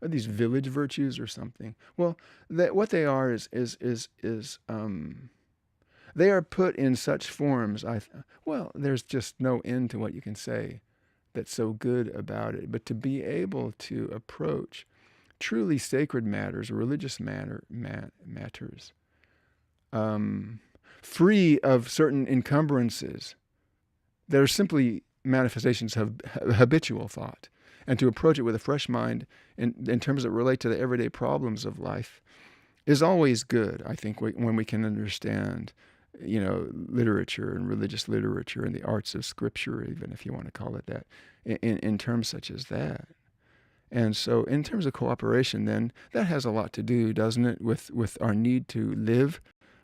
Are these village virtues or something? Well, what they are is they are put in such forms. There's just no end to what you can say that's so good about it. But to be able to approach truly sacred matters, religious matters, free of certain encumbrances that are simply manifestations of habitual thought, and to approach it with a fresh mind in terms that relate to the everyday problems of life is always good, I think, when we can understand literature and religious literature and the arts of scripture, even if you want to call it that, in terms such as that. And so in terms of cooperation, then, that has a lot to do, doesn't it, with our need to live.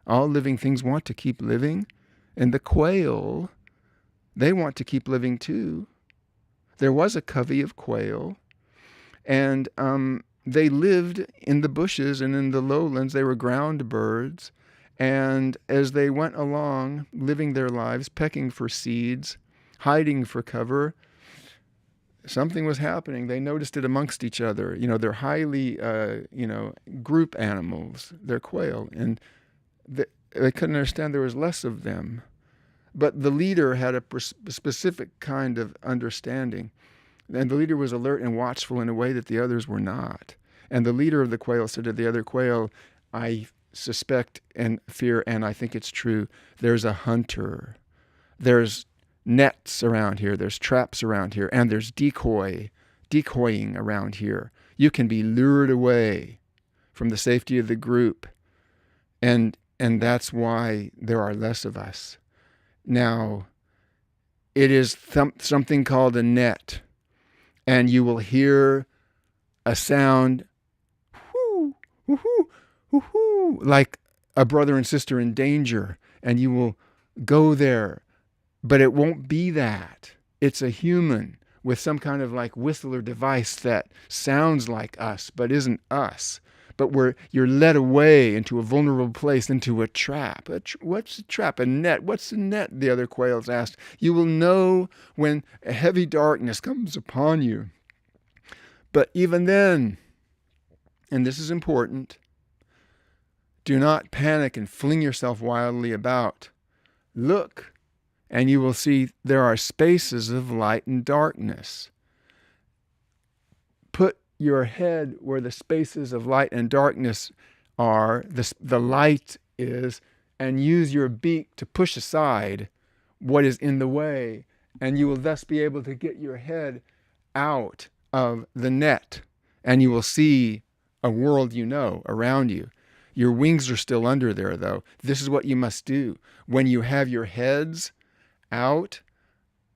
All living things want to keep living. And the quail, they want to keep living too. There was a covey of quail, and they lived in the bushes and in the lowlands. They were ground birds. And as they went along, living their lives, pecking for seeds, hiding for cover, something was happening. They noticed it amongst each other. They're highly, group animals. They're quail. And they couldn't understand there was less of them. But the leader had a specific kind of understanding. And the leader was alert and watchful in a way that the others were not. And the leader of the quail said to the other quail, I suspect and fear, and I think it's true, there's a hunter. There's nets around here, there's traps around here, and there's decoying around here. You can be lured away from the safety of the group. And that's why there are less of us. Now, it is something called a net, and you will hear a sound, whoo, whoo, whoo, whoo, like a brother and sister in danger, and you will go there. But it won't be that. It's a human with some kind of like whistle or device that sounds like us, but isn't us. But where you're led away into a vulnerable place, into a trap. What's a trap? A net. What's a net? The other quails asked. You will know when a heavy darkness comes upon you. But even then, and this is important, do not panic and fling yourself wildly about. Look, and you will see there are spaces of light and darkness. Put your head where the spaces of light and darkness are, the light is, and use your beak to push aside what is in the way, and you will thus be able to get your head out of the net, and you will see a world around you. Your wings are still under there, though. This is what you must do. When you have your heads out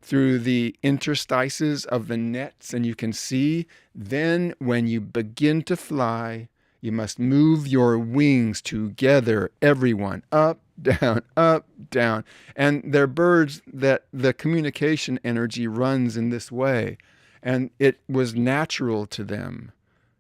through the interstices of the nets and you can see, then when you begin to fly, you must move your wings together, everyone, up, down. And they're birds that the communication energy runs in this way. And it was natural to them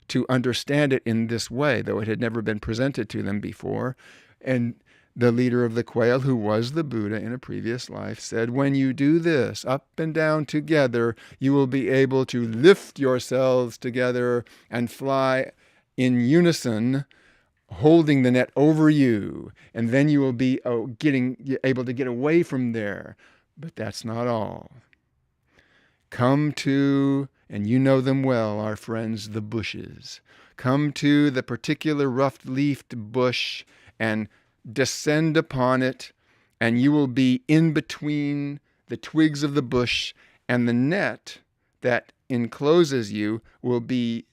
to understand it in this way, though it had never been presented to them before. And the leader of the quail, who was the Buddha in a previous life, said, when you do this, up and down together, you will be able to lift yourselves together and fly in unison, holding the net over you. And then you will be able to get away from there. But that's not all. Come to, and you know them well, our friends, the bushes. Come to the particular rough-leafed bush and descend upon it, and you will be in between the twigs of the bush, and the net that encloses you will be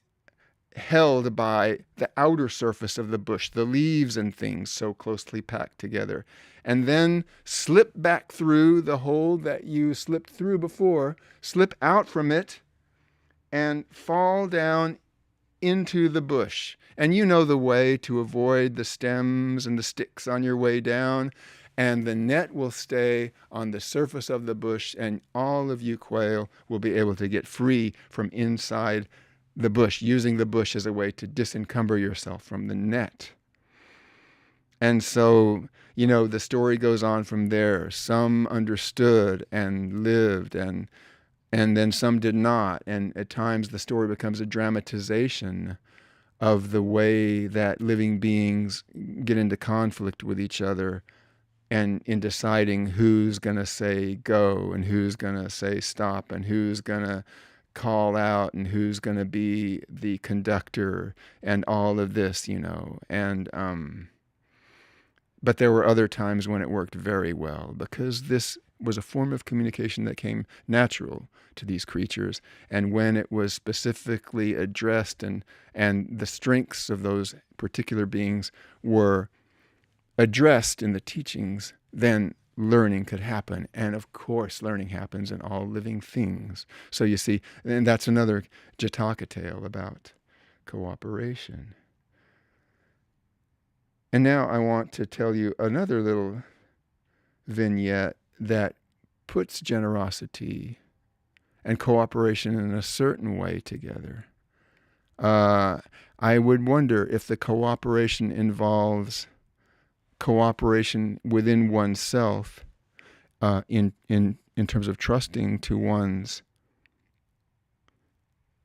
held by the outer surface of the bush, the leaves and things so closely packed together. And then slip back through the hole that you slipped through before, slip out from it, and fall down into the bush. And you know the way to avoid the stems and the sticks on your way down. And the net will stay on the surface of the bush, and all of you quail will be able to get free from inside the bush, using the bush as a way to disencumber yourself from the net. And so, the story goes on from there. Some understood and lived, and then some did not. And at times the story becomes a dramatization of the way that living beings get into conflict with each other, and in deciding who's going to say go and who's going to say stop and who's going to call out and who's going to be the conductor and all of this, but there were other times when it worked very well, because this was a form of communication that came natural to these creatures. And when it was specifically addressed and the strengths of those particular beings were addressed in the teachings, then learning could happen. And of course, learning happens in all living things. So you see, and that's another Jataka tale about cooperation. And now I want to tell you another little vignette that puts generosity and cooperation in a certain way together. I would wonder if the cooperation involves cooperation within oneself, in terms of trusting to one's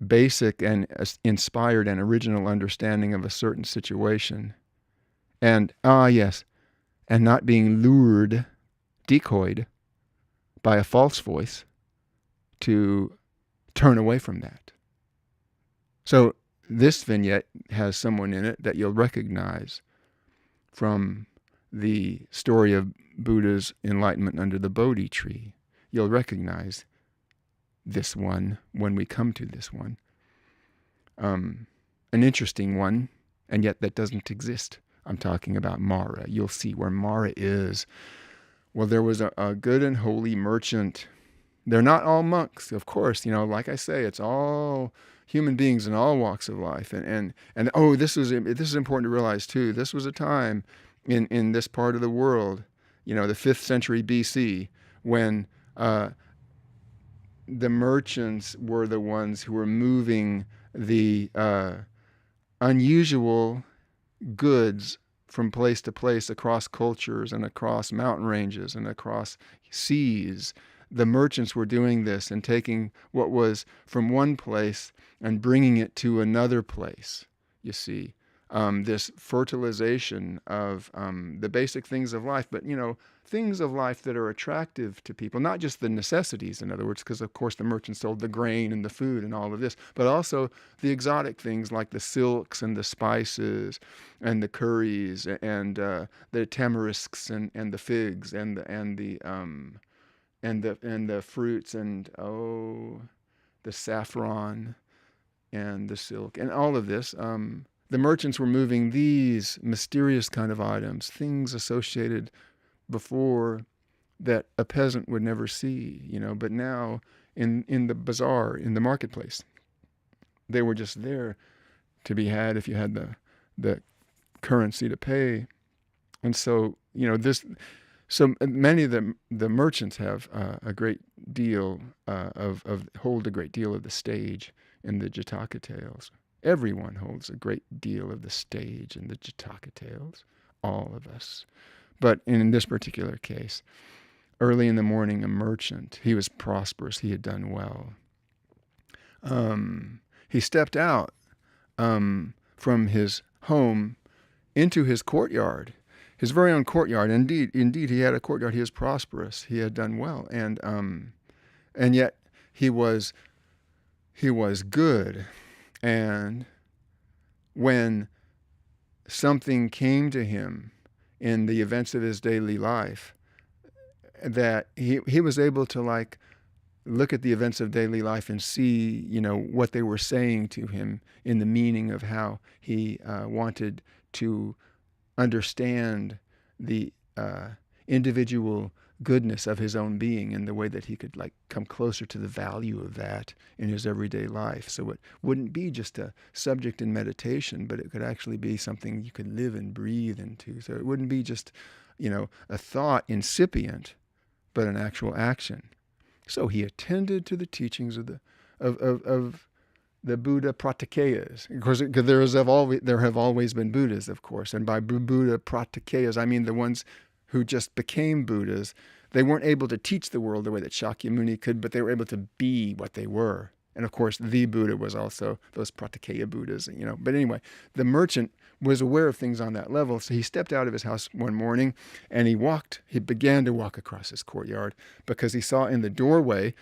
basic and inspired and original understanding of a certain situation, and yes, and not being lured, decoyed by a false voice to turn away from that. So this vignette has someone in it that you'll recognize from the story of Buddha's enlightenment under the Bodhi tree. You'll recognize this one when we come to this one. An interesting one, and yet that doesn't exist. I'm talking about Mara. You'll see where Mara is. Well, there was a good and holy merchant. They're not all monks, of course. Like I say, it's all human beings in all walks of life. And this is important to realize too. This was a time in this part of the world, the 5th century BC, when the merchants were the ones who were moving the unusual goods from place to place across cultures and across mountain ranges and across seas. The merchants were doing this and taking what was from one place and bringing it to another place, you see. This fertilization of the basic things of life, but, things of life that are attractive to people, not just the necessities, in other words, because, of course, the merchants sold the grain and the food and all of this, but also the exotic things like the silks and the spices and the curries and the tamarisks and the figs and the fruits and, the saffron and the silk and all of this. The merchants were moving these mysterious kind of items, things associated before that a peasant would never see, but now in the bazaar, in the marketplace, they were just there to be had if you had the currency to pay. And so, so many of the merchants have a great deal hold a great deal of the stage in the Jataka tales. Everyone holds a great deal of the stage in the Jataka tales, all of us. But in this particular case, early in the morning, a merchant, he was prosperous, he had done well. He stepped out from his home into his courtyard, his very own courtyard. Indeed, he had a courtyard. He was prosperous. He had done well, and yet he was good. And when something came to him in the events of his daily life, that he was able to look at the events of daily life and see, what they were saying to him in the meaning of how he wanted to understand the individual goodness of his own being in the way that he could come closer to the value of that in his everyday life. So it wouldn't be just a subject in meditation, but it could actually be something you could live and breathe into. So it wouldn't be just, a thought incipient, but an actual action. So he attended to the teachings of the Buddha Pratikayas. Of course, there have always been Buddhas, of course. And by Buddha Pratikayas, I mean the ones who just became Buddhas. They weren't able to teach the world the way that Shakyamuni could, but they were able to be what they were. And of course, the Buddha was also those Pratikaya Buddhas, But anyway, the merchant was aware of things on that level. So he stepped out of his house one morning and he began to walk across his courtyard because he saw in the doorway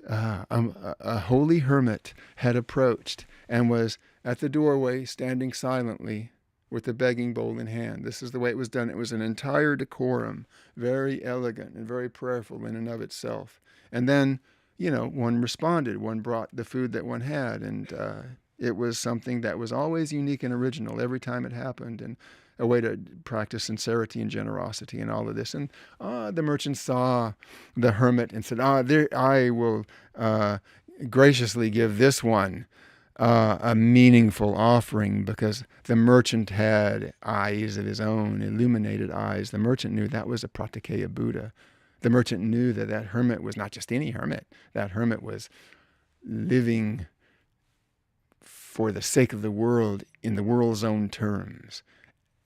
a holy hermit had approached and was at the doorway standing silently with the begging bowl in hand. This is the way it was done. It was an entire decorum, very elegant and very prayerful in and of itself. And then, one responded. One brought the food that one had, and it was something that was always unique and original every time it happened. And a way to practice sincerity and generosity and all of this. And the merchant saw the hermit and said, I will graciously give this one a meaningful offering, because the merchant had eyes of his own, illuminated eyes. The merchant knew that was a Pratyekaya Buddha. The merchant knew that that hermit was not just any hermit. That hermit was living for the sake of the world in the world's own terms,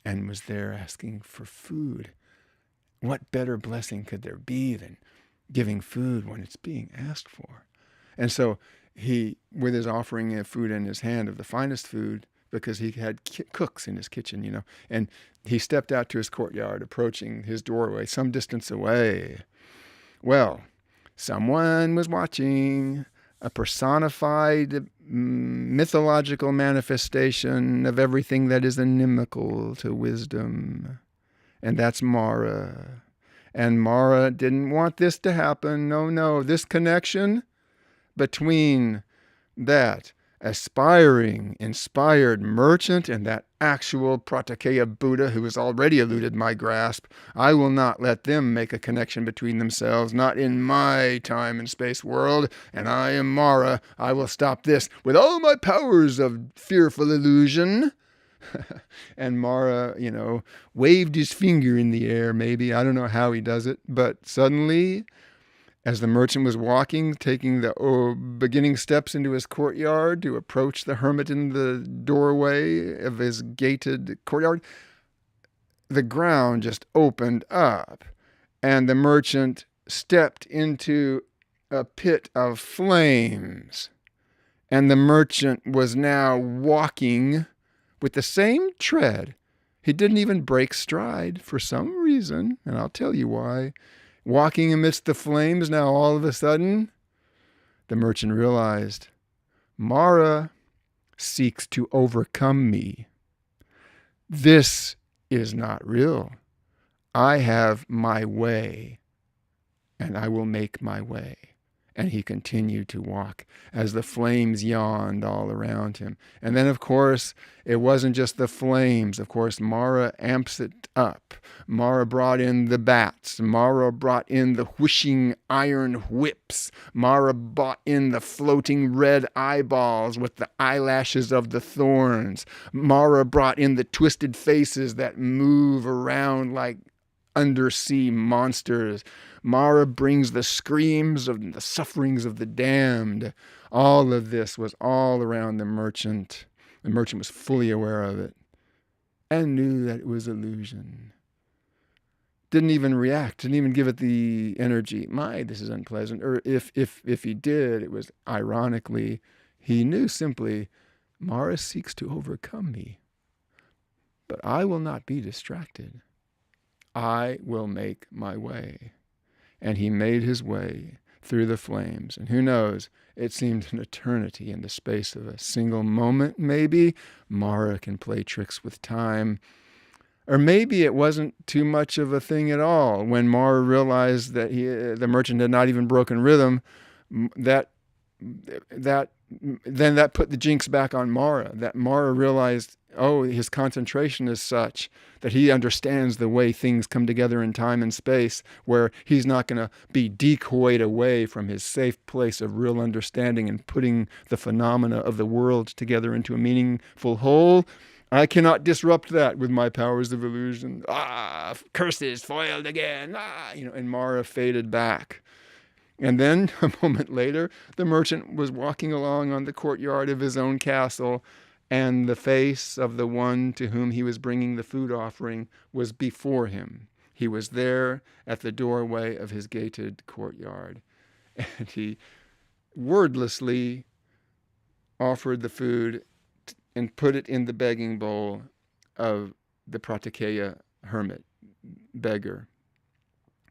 and was there asking for food. What better blessing could there be than giving food when it's being asked for? And so he, with his offering of food in his hand, of the finest food, because he had cooks in his kitchen, and he stepped out to his courtyard, approaching his doorway some distance away. Well, someone was watching, a personified mythological manifestation of everything that is inimical to wisdom. And that's Mara. And Mara didn't want this to happen. No, this connection between that aspiring, inspired merchant and that actual Pratyekaya Buddha who has already eluded my grasp, I will not let them make a connection between themselves, not in my time and space world, and I am Mara. I will stop this with all my powers of fearful illusion. And Mara, waved his finger in the air, maybe. I don't know how he does it, but suddenly, as the merchant was walking, taking the beginning steps into his courtyard to approach the hermit in the doorway of his gated courtyard, the ground just opened up, and the merchant stepped into a pit of flames. And the merchant was now walking with the same tread. He didn't even break stride for some reason, and I'll tell you why. Walking amidst the flames now, all of a sudden, the merchant realized, Mara seeks to overcome me. This is not real. I have my way, and I will make my way. And he continued to walk as the flames yawned all around him. And then, of course, it wasn't just the flames. Of course, Mara amps it up. Mara brought in the bats. Mara brought in the whooshing iron whips. Mara brought in the floating red eyeballs with the eyelashes of the thorns. Mara brought in the twisted faces that move around like undersea monsters. Mara brings the screams of the sufferings of the damned. All of this was all around the merchant. The merchant was fully aware of it and knew that it was illusion. Didn't even react, didn't even give it the energy. This is unpleasant. Or if he did, it was ironically, he knew simply, Mara seeks to overcome me. But I will not be distracted. I will make my way. And he made his way through the flames. And who knows, it seemed an eternity in the space of a single moment, maybe. Mara can play tricks with time. Or maybe it wasn't too much of a thing at all. When Mara realized that the merchant had not even broken rhythm, that put the jinx back on Mara. That Mara realized, his concentration is such that he understands the way things come together in time and space, where he's not going to be decoyed away from his safe place of real understanding and putting the phenomena of the world together into a meaningful whole. I cannot disrupt that with my powers of illusion. Curses foiled again. And Mara faded back. And then, a moment later, the merchant was walking along on the courtyard of his own castle, and the face of the one to whom he was bringing the food offering was before him. He was there at the doorway of his gated courtyard. And he wordlessly offered the food and put it in the begging bowl of the Pratyekaya hermit, beggar.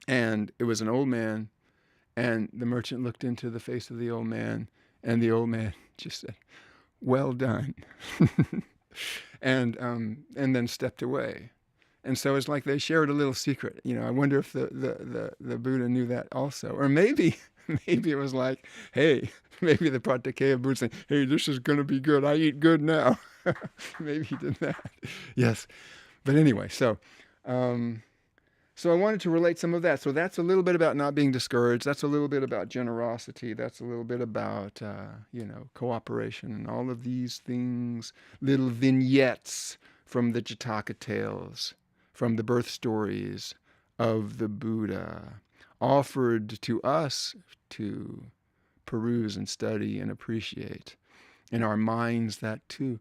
And it was an old man. And the merchant looked into the face of the old man, and the old man just said, "Well done," and then stepped away. And so it's like they shared a little secret. I wonder if the Buddha knew that also, or maybe it was like, hey, maybe the Pratyekaya Buddha saying, "Hey, this is going to be good. I eat good now." Maybe he did that. Yes. But anyway, so I wanted to relate some of that. So that's a little bit about not being discouraged. That's a little bit about generosity. That's a little bit about, cooperation and all of these things, little vignettes from the Jataka tales, from the birth stories of the Buddha, offered to us to peruse and study and appreciate. In our minds too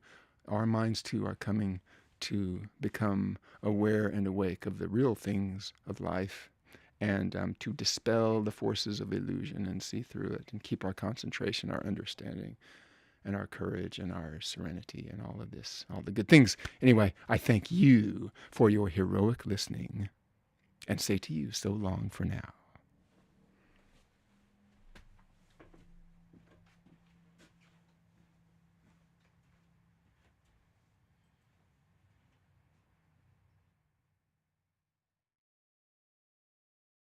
are coming to become aware and awake of the real things of life, and to dispel the forces of illusion and see through it and keep our concentration, our understanding, and our courage and our serenity and all of this, all the good things. Anyway, I thank you for your heroic listening and say to you, so long for now.